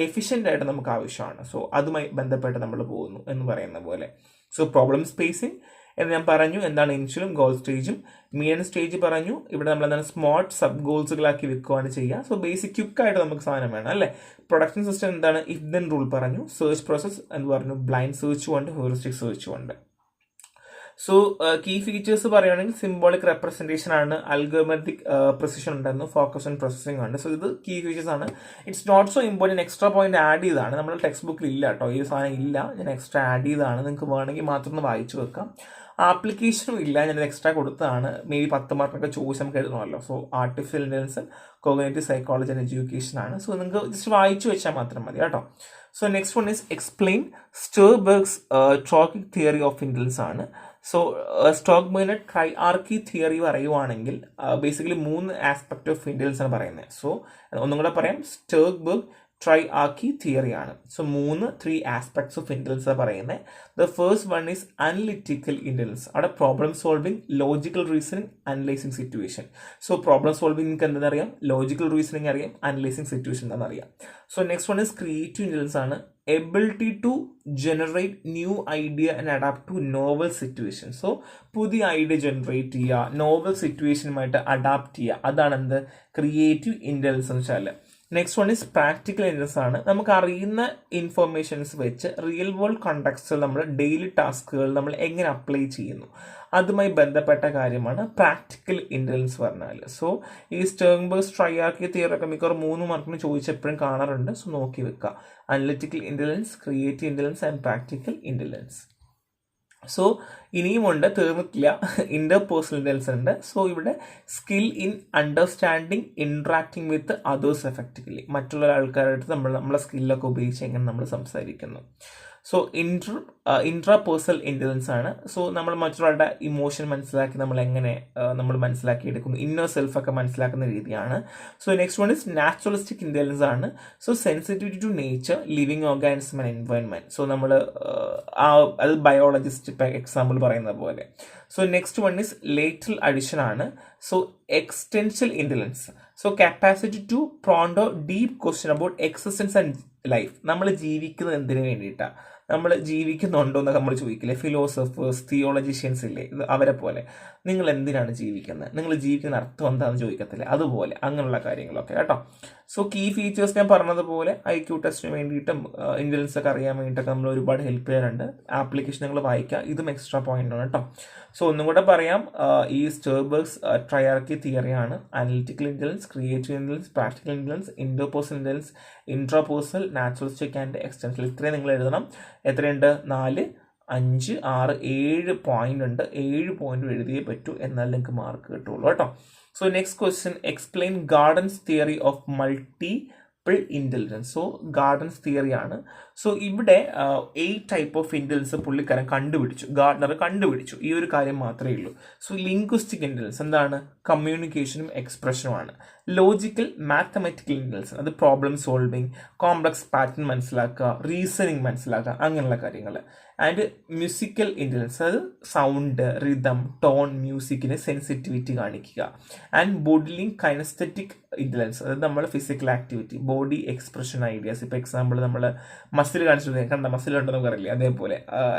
Speaker 1: എഫിഷ്യൻ്റ് ആയിട്ട് നമുക്ക് ആവശ്യമാണ്. സോ അതുമായി ബന്ധപ്പെട്ട് നമ്മൾ പോകുന്നു എന്ന് പറയുന്ന പോലെ. സോ പ്രോബ്ലം സ്പേസിങ് എന്ന് ഞാൻ പറഞ്ഞു, എന്താണ് ഇനിഷ്യലും ഗോൾ സ്റ്റേജും. മീഡിയൻ സ്റ്റേജ് പറഞ്ഞു, ഇവിടെ നമ്മൾ എന്താണ് സ്മാർട്ട് സബ് ഗോൾസുകളാക്കി വെക്കുകയാണ് ചെയ്യുക. സോ ബേസിക് ക്വിക്കായിട്ട് നമുക്ക് സാധനം വേണം അല്ലേ. പ്രൊഡക്ഷൻ സിസ്റ്റം എന്താണ്, ഇഫ് ദെൻ റൂൾ പറഞ്ഞു. സെർച്ച് പ്രോസസ് എന്ന് പറഞ്ഞു, ബ്ലൈൻഡ് സെർച്ചും ഉണ്ട്, ഹ്യൂറിസ്റ്റിക് സെർച്ചും ഉണ്ട്. സോ കീ ഫീച്ചേഴ്സ് പറയുകയാണെങ്കിൽ സിംബോളിക് റെപ്രസെൻറ്റേഷൻ ആണ്, അൽഗോരിതമിക് പ്രിസിഷൻ ഉണ്ടായിരുന്നു, ഫോക്കസ് ആൻഡ് പ്രോസസ്സിംഗ് ഉണ്ട്. സോ ഇത് കീ ഫീച്ചേഴ്സ് ആണ്. It's not so important, extra point add ചെയ്താണ്, നമ്മൾ ടെക്സ്റ്റ് ബുക്കിൽ ഇല്ല കേട്ടോ, ഈ സാധനം ഇല്ല, ഞാൻ എക്സ്ട്രാ ആഡ് ചെയ്തതാണ്. നിങ്ങൾക്ക് വേണമെങ്കിൽ മാത്രം ഒന്ന് വായിച്ചു വെക്കാം. ആപ്ലിക്കേഷനും ഇല്ല, ഞാനത് എക്സ്ട്രാ കൊടുത്തതാണ്. മേ ബി 10 മാർക്കൊക്കെ ചോദിച്ച് നമുക്ക് എഴുതണമല്ലോ. So artificial intelligence, cognitive psychology and education ആണ്. സോ നിങ്ങൾക്ക് ജസ്റ്റ് വായിച്ചു വെച്ചാൽ മാത്രം മതി കേട്ടോ. So next one is explain Sternberg's triarchic theory of intelligence ആണ്. സോ സ്റ്റോക്ബർഗിന്റെ ട്രൈആർക്കി തിയറി പറയുവാണെങ്കിൽ ബേസിക്കലി 3 ആസ്പെക്ട് ഓഫ് ഇന്റലിജൻസ് ആണ് പറയുന്നത്. സോ ഒന്നും കൂടെ പറയാം, സ്റ്റെർബർഗ് ട്രൈആർക്കി തിയറി ആണ്. സോ 3 ആസ്പെക്ട്സ് ഓഫ് ഇന്റലിജൻസ് പറയുന്നത്. The first one is analytical intelligence. അവിടെ problem solving, logical reasoning, analysing situation. So problem solving നിങ്ങൾക്ക് എന്താണെന്ന് അറിയാം, ലോജിക്കൽ റീസണിങ് അറിയാം, അനലൈസിങ് സിറ്റുവേഷൻ എന്താണെന്ന് അറിയാം. So next one is creative intelligence ആണ്. Ability to generate new idea and adapt to novel situation. So പുതിയ idea generate ചെയ്യുക, novel സിറ്റുവേഷനുമായിട്ട് അഡാപ്റ്റ് ചെയ്യുക, അതാണ് എന്ത് ക്രിയേറ്റീവ് ഇന്റലിജൻസ് എന്ന് വെച്ചാൽ. Next one is practical intelligence ആണ്. നമുക്ക് അറിയുന്ന ഇൻഫർമേഷൻസ് വെച്ച് റിയൽ വേൾഡ് കോണ്ടെക്സ്റ്റിൽ നമ്മൾ ഡെയിലി ടാസ്കുകൾ നമ്മൾ എങ്ങനെ അപ്ലൈ ചെയ്യുന്നു, അതുമായി ബന്ധപ്പെട്ട കാര്യമാണ് പ്രാക്ടിക്കൽ ഇന്റലിജൻസ് പറഞ്ഞാൽ. സോ ഈ സ്റ്റെർബർഗ്സ് ട്രൈആർക്കി തിയറി ഒക്കെ മിക്കവാറും 3 മാർക്കിന് ചോദിച്ചപ്പോഴും കാണാറുണ്ട്. സോ നോക്കി വെക്കുക, analytical intelligence, creative intelligence and practical intelligence. So ഇനിയുമുണ്ട്, തീർന്നിട്ടില്ല. ഇന്റർപേഴ്സണൽ ഇന്റലിജൻസ് ഉണ്ട്. സോ ഇവിടെ skill in understanding, interacting with others effectively, മറ്റുള്ള ആൾക്കാരായിട്ട് നമ്മളെ സ്കില്ലൊക്കെ ഉപയോഗിച്ച് എങ്ങനെ നമ്മൾ സംസാരിക്കുന്നു. സോ ഇൻട്രാപേഴ്സണൽ ഇന്റലിജൻസ് ആണ്. സോ നമ്മൾ മറ്റൊരാളുടെ ഇമോഷൻ മനസ്സിലാക്കി നമ്മൾ എങ്ങനെ നമ്മൾ മനസ്സിലാക്കിയെടുക്കുന്നു, ഇന്നർ സെൽഫ് ഒക്കെ മനസ്സിലാക്കുന്ന രീതിയാണ്. So next one is naturalistic intelligence ആണ്. So sensitivity to nature, living organism and environment. So നമ്മൾ അത് ബയോളജിസ്റ്റ് ഇപ്പം എക്സാമ്പിൾ പറയുന്ന പോലെ. So next one is lateral addition ആണ്. So existential intelligence. So capacity to ponder deep question about existence and life. നമ്മൾ ജീവിക്കുന്നത് എന്തിനു വേണ്ടിയിട്ടാണ്, നമ്മൾ ജീവിക്കുന്നുണ്ടോ എന്നൊക്കെ നമ്മൾ ചോദിക്കില്ലേ. ഫിലോസഫേഴ്സ്, തിയോളജിഷ്യൻസ് ഇല്ലേ, ഇത് അവരെ പോലെ നിങ്ങൾ എന്തിനാണ് ജീവിക്കുന്നത്, നിങ്ങൾ ജീവിക്കുന്ന അർത്ഥം എന്താണെന്ന് ചോദിക്കത്തില്ല, അതുപോലെ അങ്ങനെയുള്ള കാര്യങ്ങളൊക്കെ കേട്ടോ. സോ കീ ഫീച്ചേഴ്സ് ഞാൻ പറഞ്ഞതുപോലെ IQ ടെസ്റ്റിന് വേണ്ടിയിട്ടും ഇന്റലിജൻസ് ഒക്കെ അറിയാൻ വേണ്ടിയിട്ടൊക്കെ നമ്മൾ ഒരുപാട് ഹെൽപ്പ് ചെയ്യാറുണ്ട്. ആപ്ലിക്കേഷൻ നിങ്ങൾ വായിക്കുക, ഇതും എക്സ്ട്രാ പോയിന്റ് ആണ് കേട്ടോ. സോ ഒന്നും കൂടെ പറയാം, ഈ സ്റ്റെർബർഗ്സ് ട്രൈആർക്കി തിയറിയാണ്. Analytical intelligence, creative intelligence, practical intelligence, interpersonal intelligence, intrapersonal, naturalistic and existential. ഇത്രയും നിങ്ങൾ എഴുതണം. എത്രയുണ്ട്, 4, 5, 6, 7 പോയിന്റ് ഉണ്ട്. 7 പോയിന്റ് എഴുതിയേ പറ്റൂ, എന്നാൽ നിങ്ങൾക്ക് മാർക്ക് കിട്ടുള്ളൂ കേട്ടോ. So next question, explain gardens theory of multiple intelligence. So gardens theory ആണ്. സോ ഇവിടെ 8 ടൈപ്പ് ഓഫ് ഇന്റലിജൻസ് പുള്ളിക്കാരൻ കണ്ടുപിടിച്ചു, ഗാർഡനർ കണ്ടുപിടിച്ചു. ഈ ഒരു കാര്യം മാത്രമേ ഉള്ളൂ. സോ ലിംഗ്വിസ്റ്റിക് ഇന്റലിജൻസ് എന്താണ്, കമ്മ്യൂണിക്കേഷനും എക്സ്പ്രഷനുമാണ്. ലോജിക്കൽ മാത്തമാറ്റിക്കൽ ഇന്റലിജൻസ്, അത് പ്രോബ്ലം സോൾവിങ്, കോംപ്ലക്സ് പാറ്റേൺ മനസ്സിലാക്കുക, റീസണിങ് മനസ്സിലാക്കുക, അങ്ങനെയുള്ള കാര്യങ്ങൾ. ആൻഡ് മ്യൂസിക്കൽ ഇന്റലിജൻസ്, അത് സൗണ്ട്, റിതം, ടോൺ, മ്യൂസിക്കിന് സെൻസിറ്റിവിറ്റി കാണിക്കുക. ആൻഡ് ബോഡി കൈനസ്തെറ്റിക് ഇന്റലിജൻസ്, അത് നമ്മൾ physical activity, body expression ideas. ഇപ്പോൾ എക്സാമ്പിൾ നമ്മൾ മസിൽ കാണിച്ചു കണ്ട മസിൽ ഉണ്ടെന്ന് പറയില്ലേ, അതേപോലെ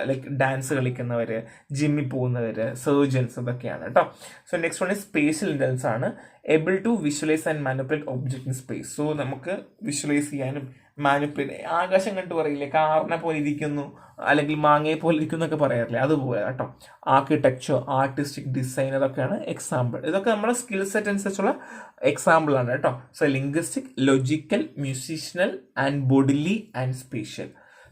Speaker 1: ലൈക്ക് ഡാൻസ് കളിക്കുന്നവർ, ജിമ്മിൽ പോകുന്നവർ, സർജൻസ്, ഇതൊക്കെയാണ് കേട്ടോ. So next one spatial intelligence ആണ്. Able to visualise and manipulate object in space. So നമുക്ക് വിഷ്വലൈസ് ചെയ്യാനും മാനിപ്പുലേറ്റ്, ആകാശം കണ്ടു പറയില്ലേ, കാറിനെ പോലെ ഇരിക്കുന്നു അല്ലെങ്കിൽ മാങ്ങയെ പോലെ ഇരിക്കുന്നു എന്നൊക്കെ പറയാറില്ലേ, അതുപോലെ കേട്ടോ. ആർക്കിടെക്ചർ, ആർട്ടിസ്റ്റിക് ഡിസൈൻ, അതൊക്കെയാണ് എക്സാമ്പിൾ. ഇതൊക്കെ നമ്മുടെ സ്കിൽ സെറ്റ് അനുസരിച്ചുള്ള എക്സാമ്പിൾ ആണ് കേട്ടോ. So linguistic, logical, musical and bodily and spatial.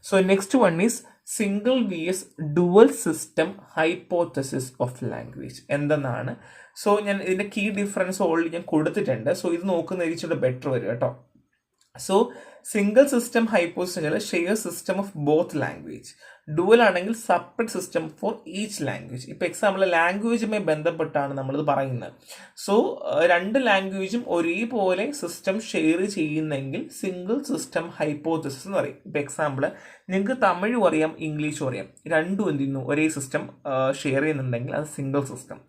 Speaker 1: So next one is single vs dual system hypothesis of language എന്തെന്നാണ്. സോ ഞാൻ ഇതിന്റെ കീ ഡിഫറൻസ് ഓൾറെഡി ഞാൻ കൊടുത്തിട്ടുണ്ട്. സോ ഇത് നോക്കുന്ന ഇച്ചിരി ബെറ്റർ വരും കേട്ടോ. So single system hypothesis share system of both language. Dual ആണെങ്കിൽ separate system for each language. ഇപ്പൊ എക്സാമ്പിൾ ലാംഗ്വേജുമായി ബന്ധപ്പെട്ടാണ് നമ്മളിത് പറയുന്നത്. സോ രണ്ട് ലാംഗ്വേജും ഒരേപോലെ സിസ്റ്റം ഷെയർ ചെയ്യുന്നെങ്കിൽ സിംഗിൾ സിസ്റ്റം ഹൈപ്പോസിസ് എന്ന് പറയും. ഇപ്പൊ എക്സാമ്പിൾ നിങ്ങൾക്ക് തമിഴും അറിയാം ഇംഗ്ലീഷും അറിയാം, രണ്ടും എന്ത് ചെയ്യുന്നു ഒരേ സിസ്റ്റം ഷെയർ ചെയ്യുന്നുണ്ടെങ്കിൽ അത് സിംഗിൾ സിസ്റ്റം.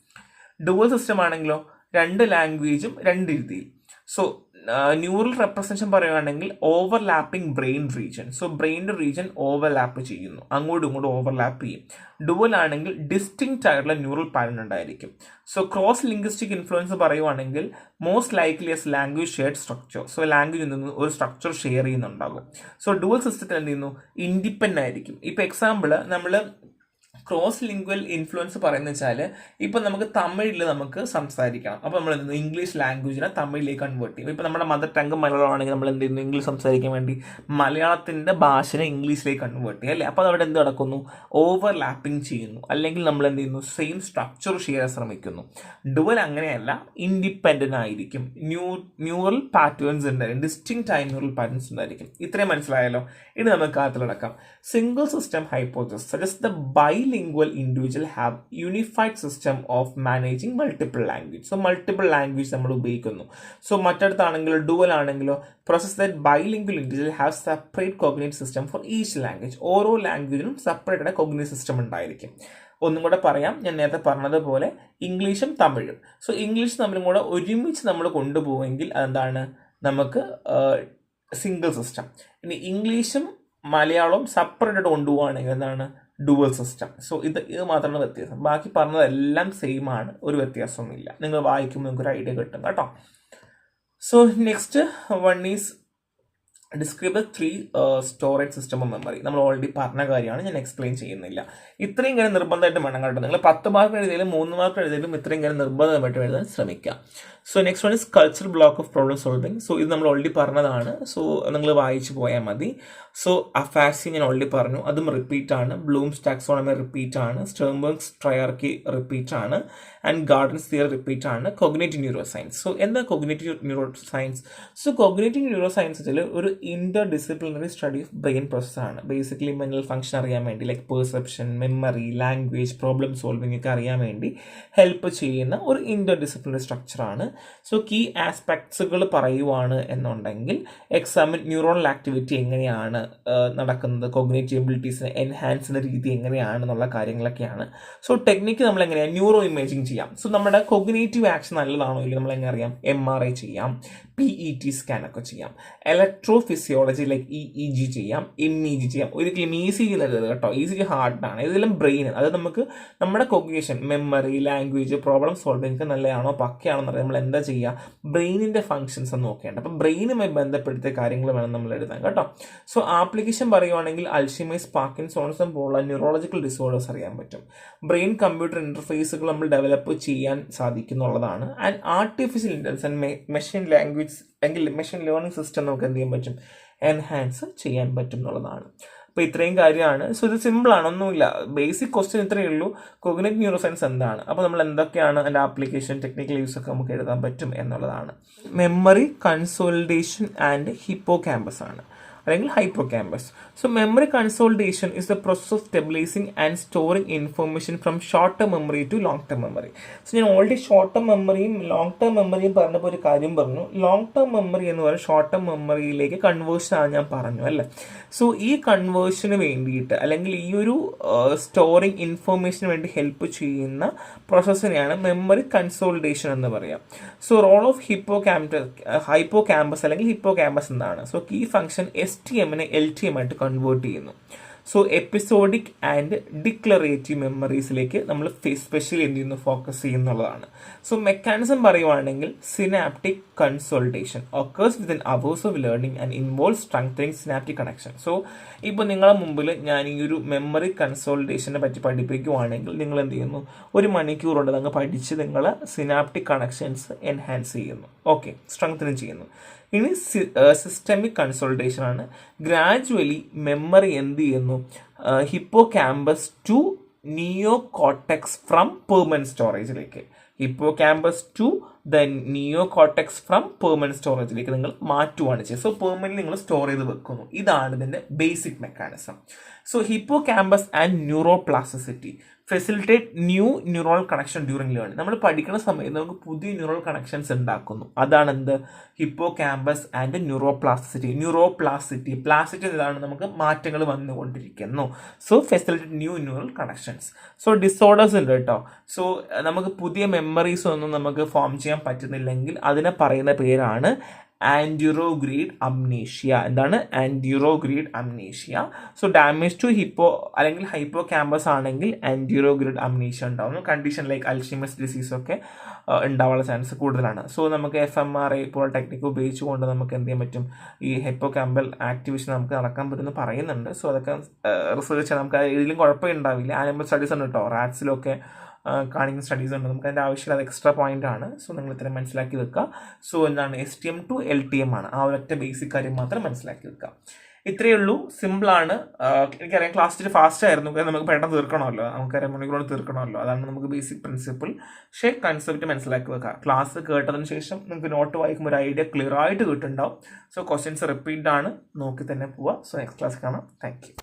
Speaker 1: ഡുവൽ സിസ്റ്റം ആണെങ്കിലോ രണ്ട് ലാംഗ്വേജും രണ്ട് രീതിയിൽ. സോ ന്യൂറൽ റെപ്രസെൻഷൻ പറയുകയാണെങ്കിൽ ഓവർലാപ്പിംഗ് ബ്രെയിൻ റീജൻ. സോ ബ്രെയിൻ്റെ റീജൻ ഓവർലാപ്പ് ചെയ്യുന്നു, അങ്ങോട്ടും ഇങ്ങോട്ടും ഓവർലാപ്പ് ചെയ്യും. ഡുവൽ ആണെങ്കിൽ ഡിസ്റ്റിങ്ക്റ്റ് ആയിട്ടുള്ള ന്യൂറൽ പാറ്റേൺ ഉണ്ടായിരിക്കും. സോ ക്രോസ് ലിംഗ്വിസ്റ്റിക് ഇൻഫ്ലുവൻസ് പറയുവാണെങ്കിൽ most likely is language shared structure. So ലാംഗ്വേജിൽ നിന്ന് ഒരു സ്ട്രക്ചർ ഷെയർ ചെയ്യുന്നുണ്ടാകും. സോ ഡുവൽ സിസ്റ്റത്തിൽ എന്ത് ചെയ്യുന്നു ഇൻഡിപെൻഡൻ്റ് ആയിരിക്കും. ഇപ്പം എക്സാമ്പിൾ നമ്മൾ ക്രോസ് ലിംഗ്വൽ ഇൻഫ്ലുവൻസ് പറയുന്നത് വെച്ചാൽ ഇപ്പം നമുക്ക് തമിഴിൽ നമുക്ക് സംസാരിക്കണം, അപ്പോൾ നമ്മൾ എന്ത് ചെയ്യുന്നു ഇംഗ്ലീഷ് ലാംഗ്വേജിനെ തമിഴിലേക്ക് കൺവേർട്ട് ചെയ്യും. ഇപ്പം നമ്മുടെ മദർ ടങ്ക് മലയാളമാണെങ്കിൽ നമ്മൾ എന്ത് ചെയ്യുന്നു ഇംഗ്ലീഷ് സംസാരിക്കാൻ വേണ്ടി മലയാളത്തിൻ്റെ ഭാഷനെ ഇംഗ്ലീഷിലേക്ക് കൺവേർട്ട് ചെയ്യും അല്ലേ. അപ്പോൾ അവിടെ എന്ത് നടക്കുന്നു ഓവർലാപ്പിംഗ് ചെയ്യുന്നു, അല്ലെങ്കിൽ നമ്മൾ എന്ത് ചെയ്യുന്നു സെയിം സ്ട്രക്ചർ ഷെയർ ശ്രമിക്കുന്നു. ഡുവൽ അങ്ങനെയല്ല, ഇൻഡിപെൻഡൻ്റ് ആയിരിക്കും. ന്യൂറൽ പാറ്റേൺസ് ഉണ്ടായിരിക്കും, ഡിസ്റ്റിങ്ക്റ്റ് ആയ ന്യൂറൽ പാറ്റേൺസ് ഉണ്ടായിരിക്കും. ഇത്രയും മനസ്സിലായല്ലോ. ഇനി നമുക്ക് കാര്യത്തിലടക്കാം. Single system hypothesis suggest the bilingual individual have unified system of managing multiple language. So multiple language നമ്മൾ ഉപയോഗിക്കുന്നു. സോ മറ്റടുത്താണെങ്കിലോ ഡുവൽ ആണെങ്കിലോ process that bilingual individual have separate cognate system for each language. ഓരോ ലാംഗ്വേജിനും സെപ്പറേറ്റ് ആയിട്ട് cognate system ഉണ്ടായിരിക്കും. ഒന്നും കൂടെ പറയാം, ഞാൻ നേരത്തെ പറഞ്ഞതുപോലെ ഇംഗ്ലീഷും തമിഴും. സോ ഇംഗ്ലീഷ് തമിഴും കൂടെ ഒരുമിച്ച് നമ്മൾ കൊണ്ടുപോകുമെങ്കിൽ അതെന്താണ് നമുക്ക് സിംഗിൾ സിസ്റ്റം. ഇനി ഇംഗ്ലീഷും മലയാളവും സെപ്പറേറ്റ് ആയിട്ട് കൊണ്ടുപോകുകയാണെങ്കിൽ എന്താണ് ഡുവൽ സിസ്റ്റം. സോ ഇത് മാത്രമാണ് വ്യത്യാസം. ബാക്കി പറഞ്ഞതെല്ലാം സെയിം ആണ്, ഒരു വ്യത്യാസമൊന്നുമില്ല. നിങ്ങൾ വായിക്കുമ്പോൾ നിങ്ങൾക്ക് ഒരു ഐഡിയ കിട്ടും കേട്ടോ. So next one is describe the 3 storage system of memory. നമ്മൾ ഓൾറെഡി പറഞ്ഞ കാര്യമാണ്, ഞാൻ എക്സ്പ്ലെയിൻ ചെയ്യുന്നില്ല. ഇത്രയും കാര്യം നിർബന്ധമായിട്ട് വേണം കേട്ടോ. നിങ്ങൾ 10 മാർക്ക് എഴുതിയാലും 3 മാർക്ക് എഴുതിയാലും ഇത്രയും കാര്യം നിർബന്ധമായിട്ട് എഴുതാൻ ശ്രമിക്കുക. So next one is cultural block of problem solving. So ഇത് നമ്മൾ ഓൾറെഡി പറഞ്ഞതാണ്, സോ നിങ്ങൾ വായിച്ചു പോയാൽ മതി. സോ അഫാസി ഞാൻ ഓൾറെഡി പറഞ്ഞു, അതും റിപ്പീറ്റ് ആണ്. ബ്ലൂംസ് ടാക്സോണമി റിപ്പീറ്റ് ആണ്. സ്റ്റെർബർഗ്സ് ട്രയർക്കി റിപ്പീറ്റ് ആണ്. ആൻഡ് ഗാർഡൻസ് തിയറി റിപ്പീറ്റ് ആണ്. Cognitive neuro science. സോ എന്താ cognitive neuro science? So cognitive neuro സയൻസിൽ ഒരു Inter disciplinary study of brain process ആണ്. ബേസിക്കലി മെന്റൽ ഫംഗ്ഷൻ അറിയാൻ വേണ്ടി, like perception, memory, language, problem solving ഒക്കെ അറിയാൻ വേണ്ടി ഹെൽപ്പ് ചെയ്യുന്ന ഒരു ഇന്റർ ഡിസിപ്ലിനറി സ്ട്രക്ചറാണ്. സോ കീ ആസ്പെക്ട്സുകൾ പറയുവാണ് എന്നുണ്ടെങ്കിൽ എക്സാമിൻ ന്യൂറോണൽ ആക്ടിവിറ്റി എങ്ങനെയാണ് നടക്കുന്നത്, കോഗ്നേറ്റീവ് എബിലിറ്റീസിനെ എൻഹാൻസ് ചെയ്യുന്ന രീതി എങ്ങനെയാണെന്നുള്ള കാര്യങ്ങളൊക്കെയാണ്. സോ ടെക്നിക്ക് നമ്മൾ എങ്ങനെയാണ് ന്യൂറോ ഇമേജിങ് ചെയ്യാം. സോ നമ്മുടെ കോഗ്നേറ്റീവ് ആക്ഷൻ നല്ലതാണോ ഇല്ലെങ്കിൽ നമ്മൾ എങ്ങനെ അറിയാം? MRI ചെയ്യാം, PET സ്കാൻ ഒക്കെ ചെയ്യാം, ഇലക്ട്രോ ഫിസിയോളജി ലൈക്ക് EEG ചെയ്യാം, MEG ചെയ്യാം. ഒരിക്കലും ECG നല്ലത് കേട്ടോ, ECG ഹാർട്ടാണ്. ഇതെല്ലാം ബ്രെയിൻ, അത് നമുക്ക് നമ്മുടെ cognition, memory, language, problem solving നല്ലതാണോ പക്കയാണോ എന്നറിയാം. നമ്മൾ എന്താ ചെയ്യുക? ബ്രെയിനിന്റെ ഫംഗ്ഷൻസ് നോക്കേണ്ട. അപ്പം ബ്രെയിനുമായി ബന്ധപ്പെടുത്തിയ കാര്യങ്ങൾ വേണം നമ്മൾ എഴുതാൻ കേട്ടോ. സോ ആപ്ലിക്കേഷൻ പറയുവാണെങ്കിൽ അൽഷിമേഴ്സ്, പാർക്കിൻസോൺസും പോലുള്ള ന്യൂറോളജിക്കൽ ഡിസോർഡേഴ്സ് അറിയാൻ പറ്റും. ബ്രെയിൻ കമ്പ്യൂട്ടർ ഇന്റർഫേസുകൾ നമ്മൾ ഡെവലപ്പ് ചെയ്യാൻ സാധിക്കുന്നുള്ളതാണ്. And artificial intelligence and machine language അല്ലെങ്കിൽ മെഷീൻ ലേണിംഗ് സിസ്റ്റം നമുക്ക് എന്ത് ചെയ്യാൻ പറ്റും? എൻഹാൻസ് ചെയ്യാൻ പറ്റും എന്നുള്ളതാണ്. അപ്പോൾ ഇത്രയും കാര്യമാണ്. സോ ഇത് സിമ്പിളാണ്, ഒന്നുമില്ല. ബേസിക് ക്വസ്റ്റ്യൻ ഇത്രയേ ഉള്ളൂ. കോഗ്നിറ്റീവ് ന്യൂറോ സയൻസ് എന്താണ്, അപ്പോൾ നമ്മൾ എന്തൊക്കെയാണ് അതിൻ്റെ ആപ്ലിക്കേഷൻ, ടെക്നിക്കൽ യൂസ് ഒക്കെ നമുക്ക് എഴുതാൻ പറ്റും എന്നുള്ളതാണ്. Memory consolidation and hippocampus ആണ്, അല്ലെങ്കിൽ hippocampus. So memory consolidation is the process of stabilising and storing information from short term memory to long term memory. So ഞാൻ ഓൾറെഡി ഷോർട്ട് ടേം മെമ്മറിയും long term മെമ്മറിയും പറഞ്ഞപ്പോൾ ഒരു കാര്യം പറഞ്ഞു. Long term memory എന്ന് പറയുന്നത് ഷോർട്ട് ടേം മെമ്മറിയിലേക്ക് കൺവേർഷൻ ആണ് ഞാൻ പറഞ്ഞു അല്ലേ. സോ ഈ കൺവേർഷന് വേണ്ടിയിട്ട് അല്ലെങ്കിൽ ഈ ഒരു സ്റ്റോറിങ് ഇൻഫർമേഷന് വേണ്ടി ഹെൽപ്പ് ചെയ്യുന്ന പ്രോസസ്സിനെയാണ് മെമ്മറി കൺസോളിഡേഷൻ എന്ന് പറയാം. So role of hippocampus അല്ലെങ്കിൽ ഹിപ്പോ ക്യാമ്പസ് എന്താണ്? സോ കീ ഫംഗ്ഷൻ STMനെ LTM ആയിട്ട് കൺവേർട്ട് ചെയ്യുന്നു. സോ എപ്പിസോഡിക് ആൻഡ് ഡിക്ലറേറ്റീവ് മെമ്മറീസിലേക്ക് നമ്മൾ സ്പെഷ്യലി എന്ത് ചെയ്യുന്നു? ഫോക്കസ് ചെയ്യുന്നുള്ളതാണ്. സോ മെക്കാനിസം പറയുവാണെങ്കിൽ synaptic consultation occurs within hours of learning and involves strengthening synaptic connection. So ഇപ്പോൾ നിങ്ങളെ മുമ്പിൽ ഞാൻ ഈ ഒരു മെമ്മറി കൺസോൾട്ടേഷനെ പറ്റി പഠിപ്പിക്കുവാണെങ്കിൽ നിങ്ങൾ എന്ത് ചെയ്യുന്നു? 1 മണിക്കൂർ കൊണ്ട് നിങ്ങൾ പഠിച്ച് നിങ്ങൾ സിനാപ്റ്റിക് കണക്ഷൻസ് എൻഹാൻസ് ചെയ്യുന്നു, ഓക്കെ, സ്ട്രെങ്തനിങ് ചെയ്യുന്നു. ഇനി സിസ്റ്റമിക് കൺസോൾട്ടേഷൻ ആണ്. ഗ്രാജുവലി മെമ്മറി എന്ത് ചെയ്യുന്നു? Hippocampus to neocortex from permanent സ്റ്റോറേജിലേക്ക്. Hippocampus to the neocortex from permanent സ്റ്റോറേജിലേക്ക് നിങ്ങൾ മാറ്റുവാണ് ചെയ്യുക. സോ പെർമനന്റ് നിങ്ങൾ സ്റ്റോർ ചെയ്ത് വെക്കുന്നു. ഇതാണ് ഇതിന്റെ basic mechanism. So Hippo campus and neuroplasticity facilitate new neural connection during learning. നമ്മൾ പഠിക്കുന്ന സമയത്ത് നമുക്ക് പുതിയ ന്യൂറൽ കണക്ഷൻസ് ഉണ്ടാക്കുന്നു. അതാണ് എന്ത് Hippo campus and neuroplasticity. Plasticity എന്നതാണ് നമുക്ക് മാറ്റങ്ങൾ വന്നുകൊണ്ടിരിക്കുന്നു. So facilitate new neural connections. So disorders ഉണ്ട് കേട്ടോ. സോ നമുക്ക് പുതിയ മെമ്മറീസ് ഒന്നും നമുക്ക് ഫോം ചെയ്യാൻ പറ്റുന്നില്ലെങ്കിൽ അതിനെ പറയുന്ന പേരാണ് ആൻറ്റിറോഗ്രീഡ് അംനേഷ്യ. എന്താണ് anterograde amnesia? So damage to hippo അല്ലെങ്കിൽ ഹൈപ്പോ ക്യാമ്പസ് ആണെങ്കിൽ ആൻറ്റിറോഗ്രീഡ് അംനേഷ്യ ഉണ്ടാവുന്നു. കണ്ടീഷൻ ലൈക്ക് അൽഷീമസ് ഡിസീസ് ഒക്കെ ഉണ്ടാവാനുള്ള ചാൻസ് കൂടുതലാണ്. സോ നമുക്ക് FMRI ഇപ്പോൾ ടെക്നിക്ക് ഉപയോഗിച്ചുകൊണ്ട് നമുക്ക് എന്ത് ചെയ്യാൻ പറ്റും, ഈ ഹിപ്പോ ക്യാമ്പൽ ആക്ടിവേഷൻ നമുക്ക് നടക്കാൻ പറ്റുമെന്ന് പറയുന്നുണ്ട്. സോ അതൊക്കെ റിസർച്ച് നമുക്ക് ഇതിലും കുഴപ്പമുണ്ടാവില്ല. ആനിമൽ സ്റ്റഡീസ് ഉണ്ട് കേട്ടോ, റാറ്റ്സിലൊക്കെ കാണിക്കുന്ന സ്റ്റഡീസ് ഉണ്ട്. നമുക്ക് അതിൻ്റെ ആവശ്യമില്ല, അത് എക്സ്ട്രാ പോയിന്റ് ആണ്. സോ നിങ്ങൾ ഇത്രയും മനസ്സിലാക്കി വെക്കുക. സോ എന്താണ് STM ടു LTM ആണ്. ആ ഒരൊറ്റ ബേസിക് കാര്യം മാത്രം മനസ്സിലാക്കി വെക്കുക. ഇത്രയേ ഉള്ളൂ, സിമ്പിളാണ്. എനിക്കറിയാം ക്ലാസ് ഇച്ചിരി ഫാസ്റ്റ് ആയിരുന്നു, നമുക്ക് പെട്ടെന്ന് തീർക്കണമല്ലോ, നമുക്കറിയാം മണിക്കൂറോട് തീർക്കണമല്ലോ. അതാണ് നമുക്ക് ബേസിക് പ്രിൻസിപ്പിൾ. പക്ഷേ കൺസെപ്റ്റ് മനസ്സിലാക്കി വെക്കുക. ക്ലാസ് കേട്ടതിന് ശേഷം നിങ്ങൾക്ക് നോട്ട് വായിക്കുമ്പോൾ ഒരു ഐഡിയ ക്ലിയർ ആയിട്ട് കിട്ടുന്നുണ്ടാവും. സോ ക്വസ്റ്റ്യൻസ് റിപ്പീറ്റ് ആണ്, നോക്കി തന്നെ പോവുക. സോ നെക്സ്റ്റ് ക്ലാസ് കാണാം. Thank you.